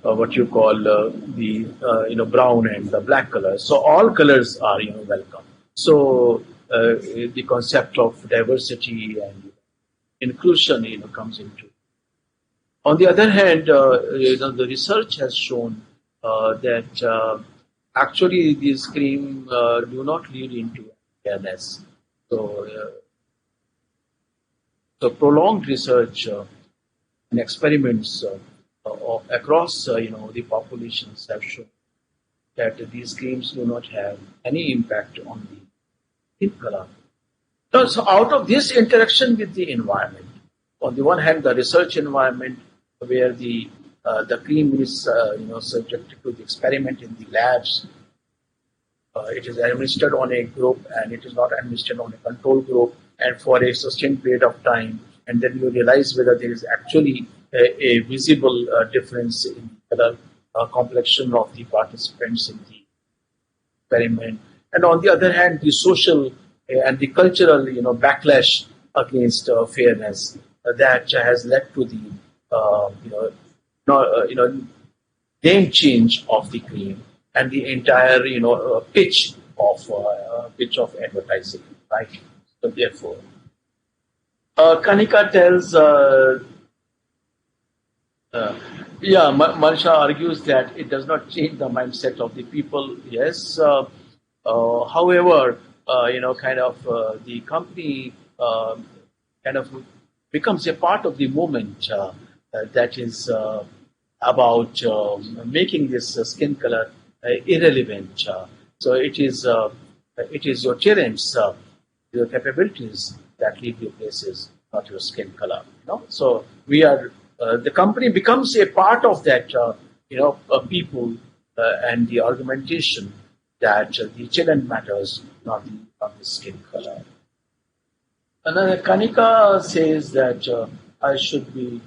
what you call the brown and the black color. So all colors are welcome. So the concept of diversity and inclusion comes into On the other hand, the research has shown that actually these cream do not lead into fairness. So, so prolonged research and experiments across the populations have shown that these creams do not have any impact on the skin color. So out of this interaction with the environment, on the one hand, the research environment where the cream is subjected to the experiment in the labs, it is administered on a group and it is not administered on a control group and for a sustained period of time, and then you realize whether there is actually a visible difference in the color complexion of the participants in the experiment. And on the other hand, the social and the cultural, backlash against fairness that has led to the, name change of the cream and the entire, pitch of advertising, right? So therefore, Kanika tells. Marsha argues that it does not change the mindset of the people. Yes, however, the company kind of becomes a part of the movement that is about making this skin color irrelevant. So it is your talents, your capabilities that lead you places, not your skin color. So we are. The company becomes a part of that, people and the argumentation that the talent matters, not the skin color. Another Kanika says that I should be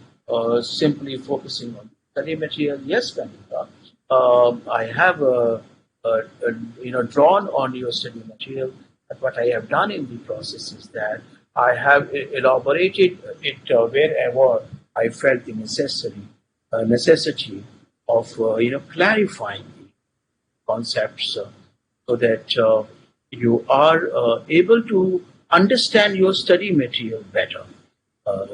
simply focusing on study material. Yes, Kanika, I have drawn on your study material. But what I have done in the process is that I have elaborated it wherever I felt the necessity of clarifying the concepts so that you are able to understand your study material better.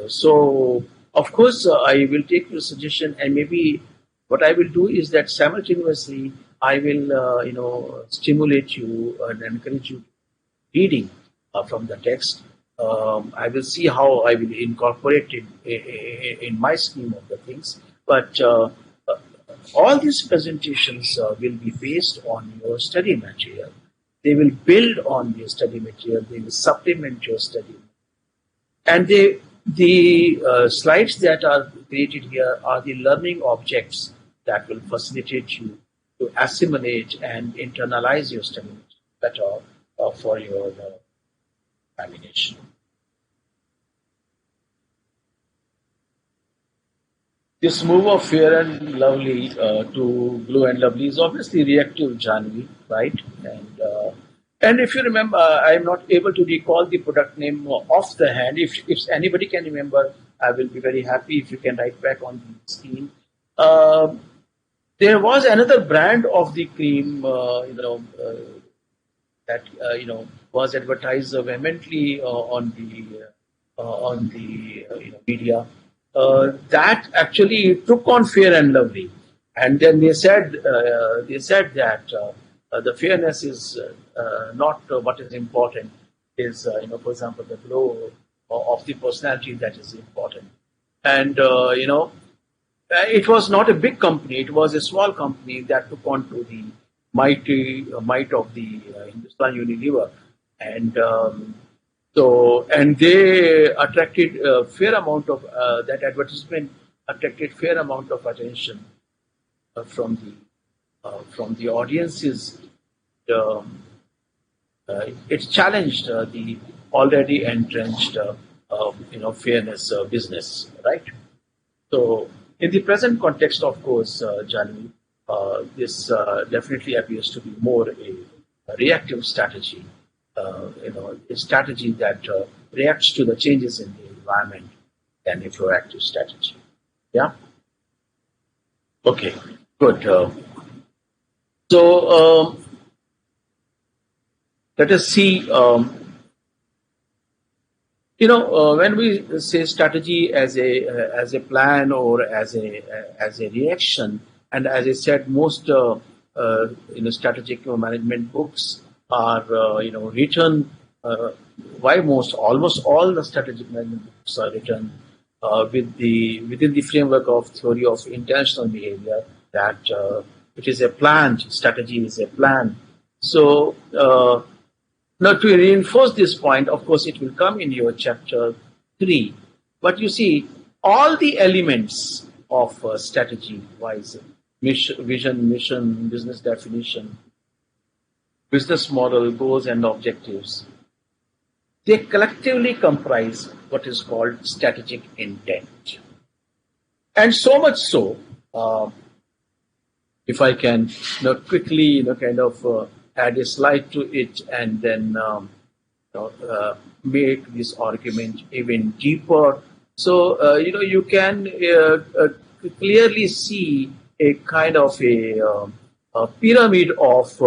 So, of course, I will take your suggestion, and maybe what I will do is that simultaneously I will stimulate you and encourage you reading from the text. I will see how I will incorporate it in my scheme of the things. But all these presentations will be based on your study material. They will build on your study material. They will supplement your study. And the slides that are created here are the learning objects that will facilitate you to assimilate and internalize your study better for your examination. This move of Fair and Lovely to Blue and Lovely is obviously reactive, Janvi, right? And if you remember, I am not able to recall the product name off the hand. If anybody can remember, I will be very happy if you can write back on the screen. There was another brand of the cream, that was advertised vehemently on the media. That actually took on Fair and Lovely, and then they said that the fairness is not what is important. Is for example, the glow of the personality that is important, and it was not a big company. It was a small company that took on to the might of the Hindustan Unilever, and and they attracted a fair amount of that advertisement attracted fair amount of attention from the audiences. It challenged the already entrenched fairness business, right? So in the present context, of course, Jani, this definitely appears to be more a reactive strategy. A strategy that reacts to the changes in the environment than a proactive strategy. Yeah? Okay, good. So let us see When we say strategy as a plan or as a reaction, and as I said, most strategic management books are written. Why most? Almost all the strategic management books are written within the framework of theory of intentional behavior. That it is a plan. Strategy is a plan. So. Now, to reinforce this point, of course, it will come in your chapter 3. But you see, all the elements of strategy, wise vision, mission, business definition, business model, goals, and objectives, they collectively comprise what is called strategic intent. And so much so, if I can quickly add a slide to it and then make this argument even deeper. So you can clearly see a kind of a pyramid of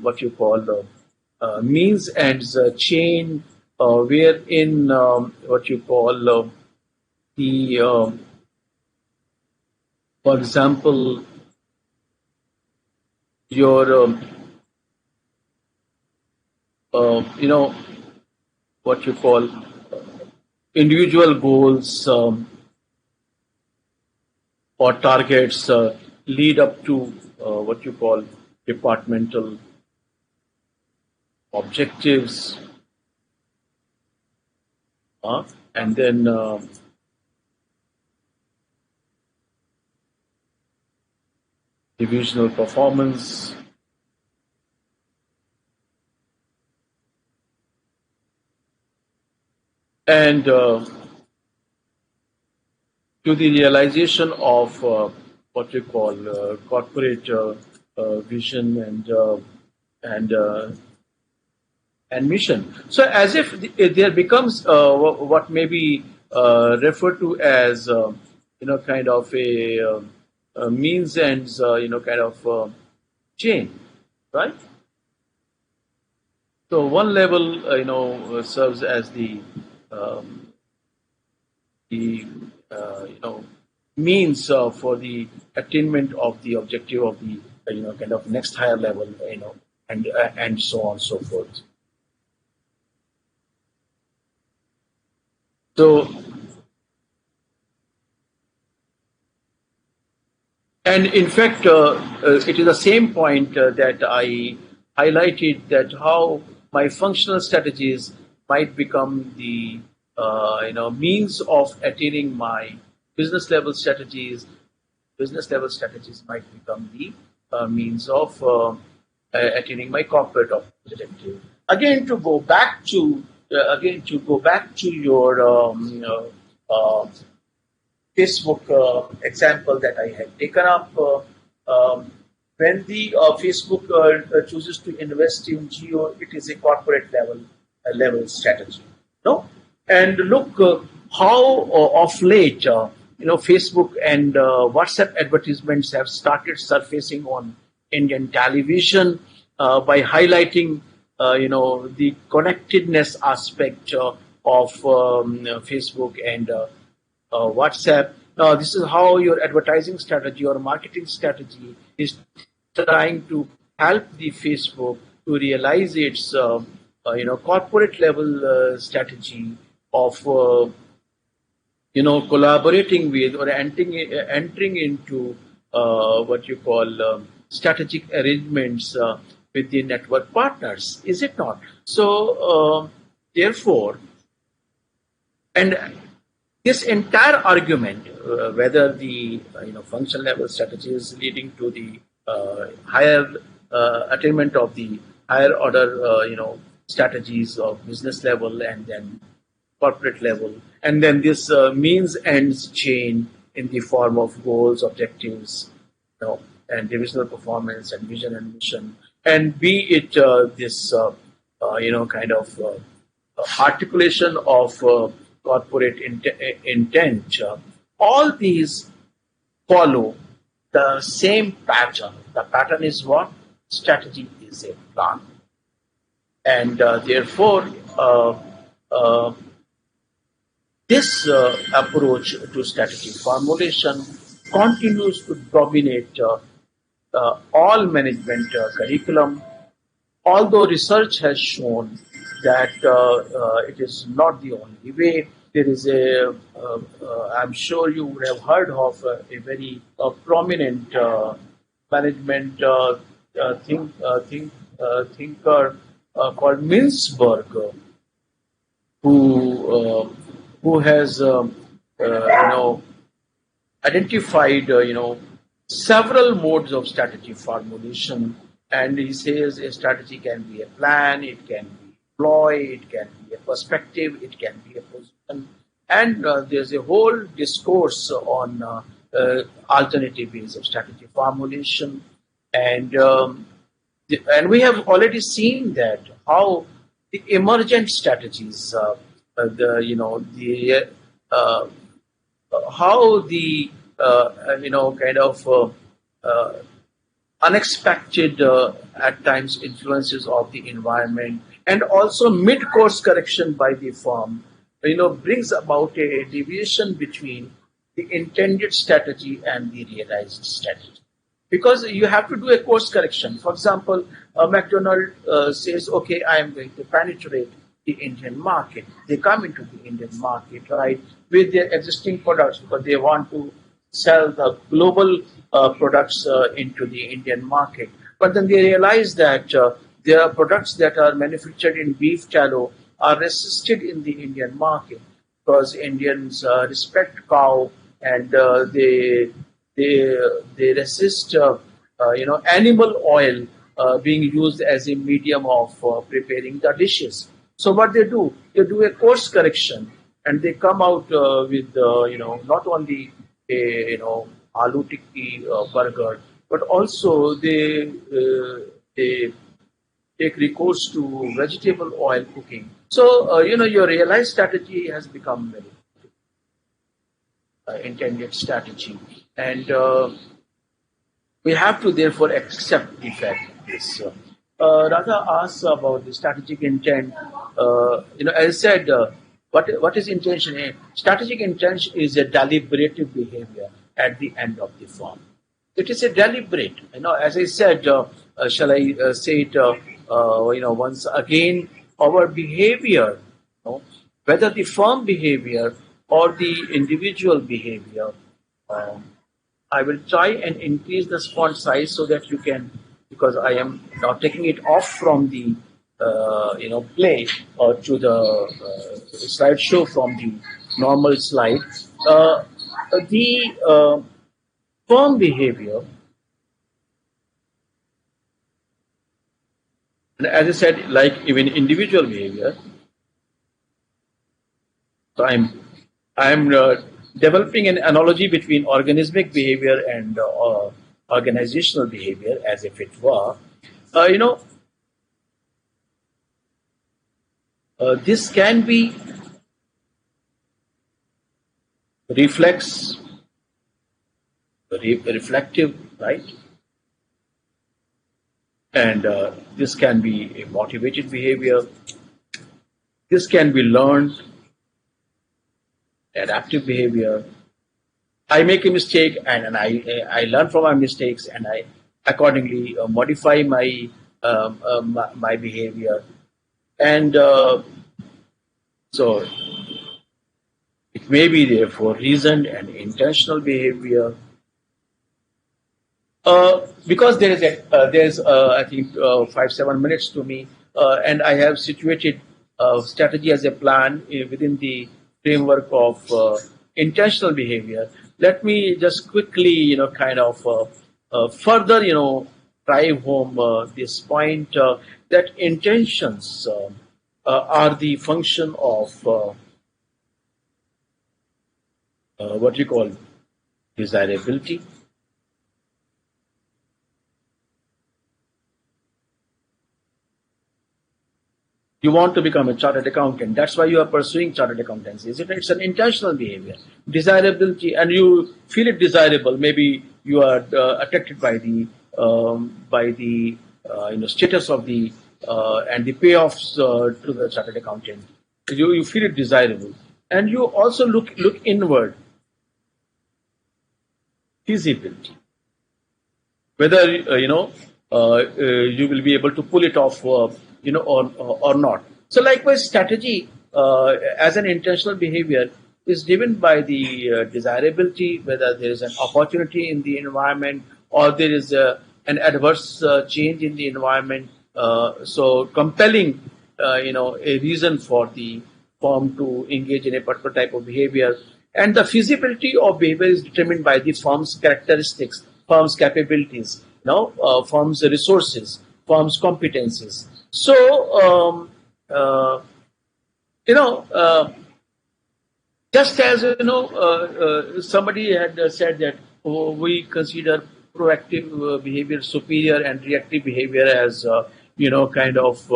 what you call means ends chain, wherein what you call the for example your what you call individual goals or targets lead up to what you call departmental objectives, and then divisional performance. And to the realization of what we call corporate vision and mission. So, as if there becomes what may be referred to as kind of a means ends kind of chain, right? So one level serves as the means for the attainment of the objective of the kind of next higher level, and so on and so forth. So, and in fact, it is the same point that I highlighted, that how my functional strategies might become the means of attaining my business level strategies. Business level strategies might become the means of attaining my corporate objective. Again, to go back to your Facebook example that I had taken up. When the Facebook chooses to invest in Geo, it is a corporate level strategy. No, and look how of late Facebook and WhatsApp advertisements have started surfacing on Indian television by highlighting the connectedness aspect of Facebook and WhatsApp. Now, this is how your advertising strategy or marketing strategy is trying to help the Facebook to realize its corporate level strategy of collaborating with or entering into what you call strategic arrangements with the network partners. Is it not? So therefore, and this entire argument, whether the function level strategy is leading to the higher attainment of the higher order strategies of business level and then corporate level, and then this means ends chain in the form of goals, objectives, and divisional performance and vision and mission, and be it this kind of articulation of corporate intent. All these follow the same pattern. The pattern is what? Strategy is a plan. And therefore, This approach to strategy formulation continues to dominate all management curriculum, although research has shown that it is not the only way. There is I'm sure you would have heard of a very prominent management thinker called Mintzberg, who who has identified several modes of strategy formulation, and he says a strategy can be a plan, it can be ploy, it can be a perspective, it can be a position, and there's a whole discourse on alternative ways of strategy formulation, and and we have already seen that how the emergent strategies, uh, how the kind of unexpected at times influences of the environment and also mid-course correction by the firm brings about a deviation between the intended strategy and the realized strategy, because you have to do a course correction. For example, McDonald says, okay, I am going to penetrate the Indian market. They come into the Indian market, right, with their existing products because they want to sell the global products into the Indian market. But then they realize that there are products that are manufactured in beef tallow are resisted in the Indian market because Indians respect cow, and they resist animal oil being used as a medium of preparing the dishes. So what they do a course correction, and they come out with not only a aloo tikki burger, but also they take recourse to vegetable oil cooking. So your realized strategy has become very intended strategy, and we have to therefore accept the fact of this. Radha asks about the strategic intent. As I said, what is intention? Strategic intent is a deliberative behavior at the end of the form. It is a deliberate. As I said, shall I say it? Once again, our behavior, whether the firm behavior or the individual behavior. I will try and increase the font size so that you can, because I am now taking it off from the play or to the slideshow from the normal slide. The firm behavior, and as I said, like even individual behavior. So I'm developing an analogy between organismic behavior and organizational behavior, as if it were. This can be reflective, right? And this can be a motivated behavior. This can be learned, adaptive behavior. I make a mistake, and I learn from my mistakes, and I accordingly modify my my behavior, and so it may be therefore reasoned and intentional behavior. Because there's I think 5-7 minutes to me, and I have situated strategy as a plan within the framework of intentional behavior. Let me just quickly, kind of further, drive home this point that intentions are the function of what you call desirability. You want to become a chartered accountant. That's why you are pursuing chartered accountancy. It's an intentional behavior, desirability, and you feel it desirable. Maybe you are attracted by the status of the and the payoffs to the chartered accountant. You feel it desirable. And you also look inward, feasibility, whether you will be able to pull it off, or not. So likewise, strategy as an intentional behavior is driven by the desirability, whether there is an opportunity in the environment or there is an adverse change in the environment, so compelling a reason for the firm to engage in a particular type of behavior. And the feasibility of behavior is determined by the firm's characteristics, firm's capabilities, firm's resources, firm's competencies. So, you know, just as somebody had said that we consider proactive behavior superior and reactive behavior as kind of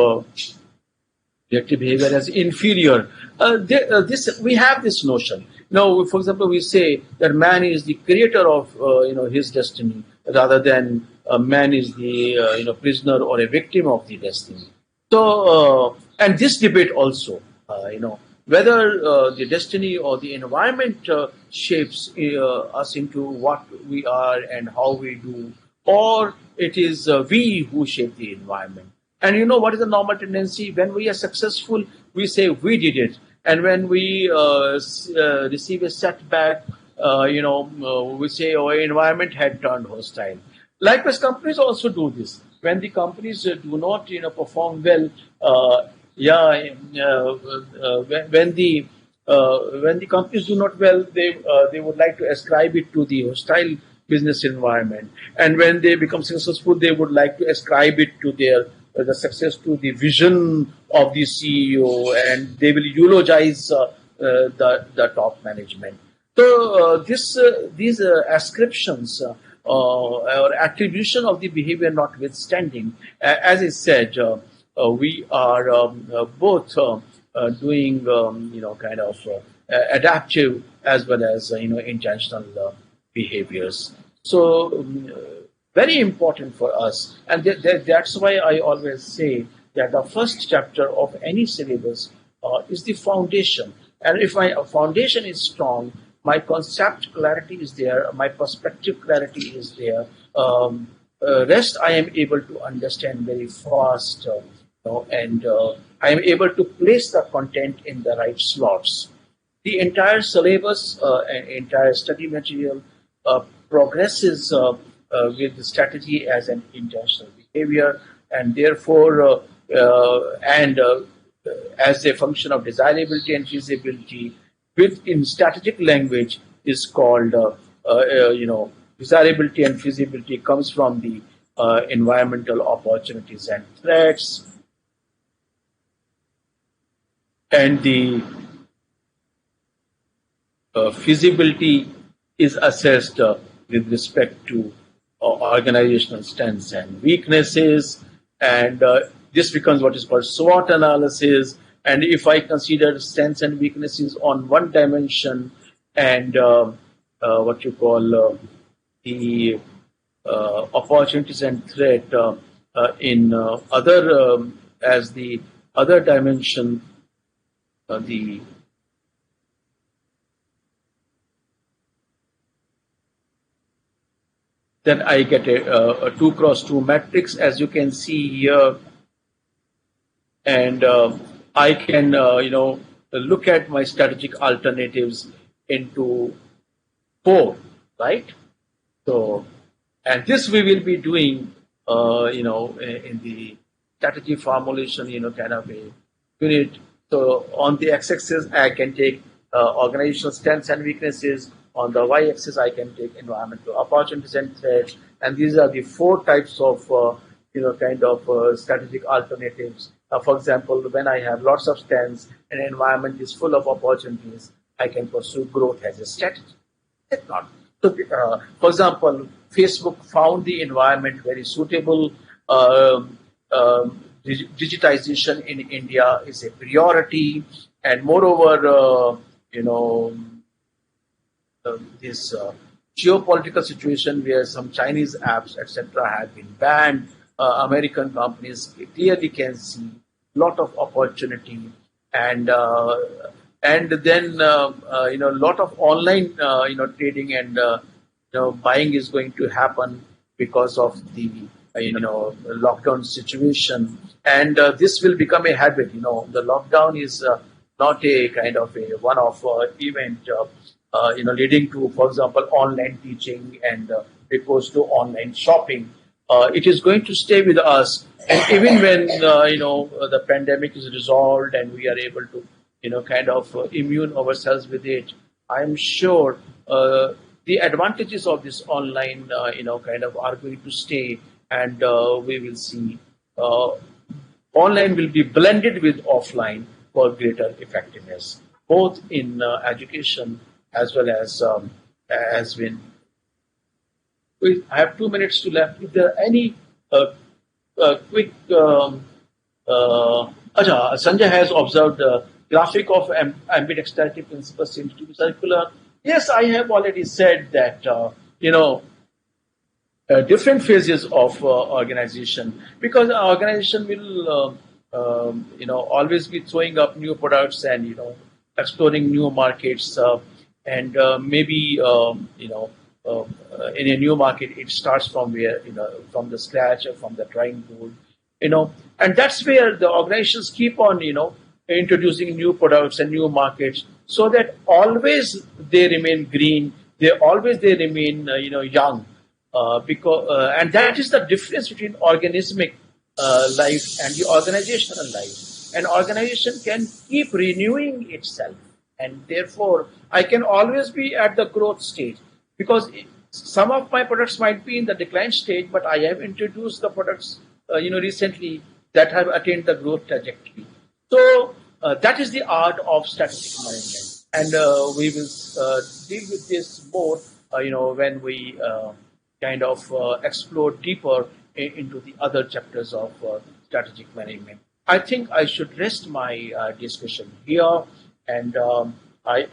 reactive behavior as inferior. This we have this notion. Now, for example, we say that man is the creator of his destiny, rather than man is the prisoner or a victim of the destiny. So, and this debate also, whether the destiny or the environment shapes us into what we are and how we do, or it is we who shape the environment. And you know what is the normal tendency? When we are successful, we say we did it. And when we receive a setback, we say our environment had turned hostile. Likewise, companies also do this. When the companies do not, perform well, when the companies do not well, they would like to ascribe it to the hostile business environment. And when they become successful, they would like to ascribe it to their the success to the vision of the CEO, and they will eulogize the top management. So these ascriptions or attribution of the behavior notwithstanding, as I said, we are both doing kind of adaptive as well as intentional behaviors. So very important for us, and that's why I always say that the first chapter of any syllabus is the foundation. And if my foundation is strong, my concept clarity is there, my perspective clarity is there. Rest I am able to understand very fast, and I am able to place the content in the right slots. The entire syllabus and entire study material progresses with the strategy as an intentional behavior, and therefore, as a function of desirability and feasibility, which in strategic language is called, desirability and feasibility comes from the environmental opportunities and threats, and the feasibility is assessed with respect to organizational strengths and weaknesses, and this becomes what is called SWOT analysis. And if I consider strengths and weaknesses on one dimension, and what you call the opportunities and threat in other as the other dimension, then I get a 2x2 matrix, as you can see here, and I can look at my strategic alternatives into 4, right? So, and this we will be doing in the strategy formulation kind of a unit. So on the x-axis I can take organizational strengths and weaknesses. On the y-axis, I can take environmental opportunities and threats, and these are the 4 types of, strategic alternatives. For example, when I have lots of strengths and environment is full of opportunities, I can pursue growth as a strategy. It's not. So, for example, Facebook found the environment very suitable. Digitization in India is a priority, and moreover, this geopolitical situation where some Chinese apps, etc., have been banned, American companies clearly can see a lot of opportunity, and and then a lot of online trading and buying is going to happen because of the lockdown situation, and this will become a habit. The lockdown is not a kind of a one-off event, leading to, for example, online teaching and it goes to online shopping. It is going to stay with us, and even when the pandemic is resolved and we are able to kind of immune ourselves with it, I'm sure the advantages of this online kind of are going to stay, and we will see online will be blended with offline for greater effectiveness, both in education as well as when. I have 2 minutes to left. If there are any quick, Sanjay has observed the graphic of ambidexterity principle seems to be circular. Yes, I have already said that different phases of organization, because an organization will always be throwing up new products and exploring new markets, and maybe in a new market it starts from where from the scratch or from the drawing board, and that's where the organizations keep on introducing new products and new markets, so that always they remain green, they remain young, because and that is the difference between organismic life and the organizational life. An organization can keep renewing itself, and therefore I can always be at the growth stage, because some of my products might be in the decline stage, but I have introduced the products recently that have attained the growth trajectory. So that is the art of strategic management, and we will deal with this more when we kind of explore deeper into the other chapters of strategic management. I think I should rest my discussion here, and I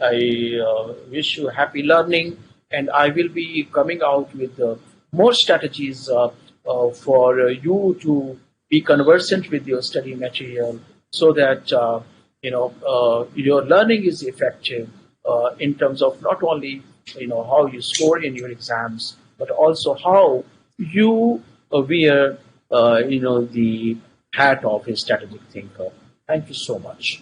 wish you happy learning, and I will be coming out with more strategies for you to be conversant with your study material, so that your learning is effective in terms of not only how you score in your exams, but also how you wear the hat of a strategic thinker. Thank you so much.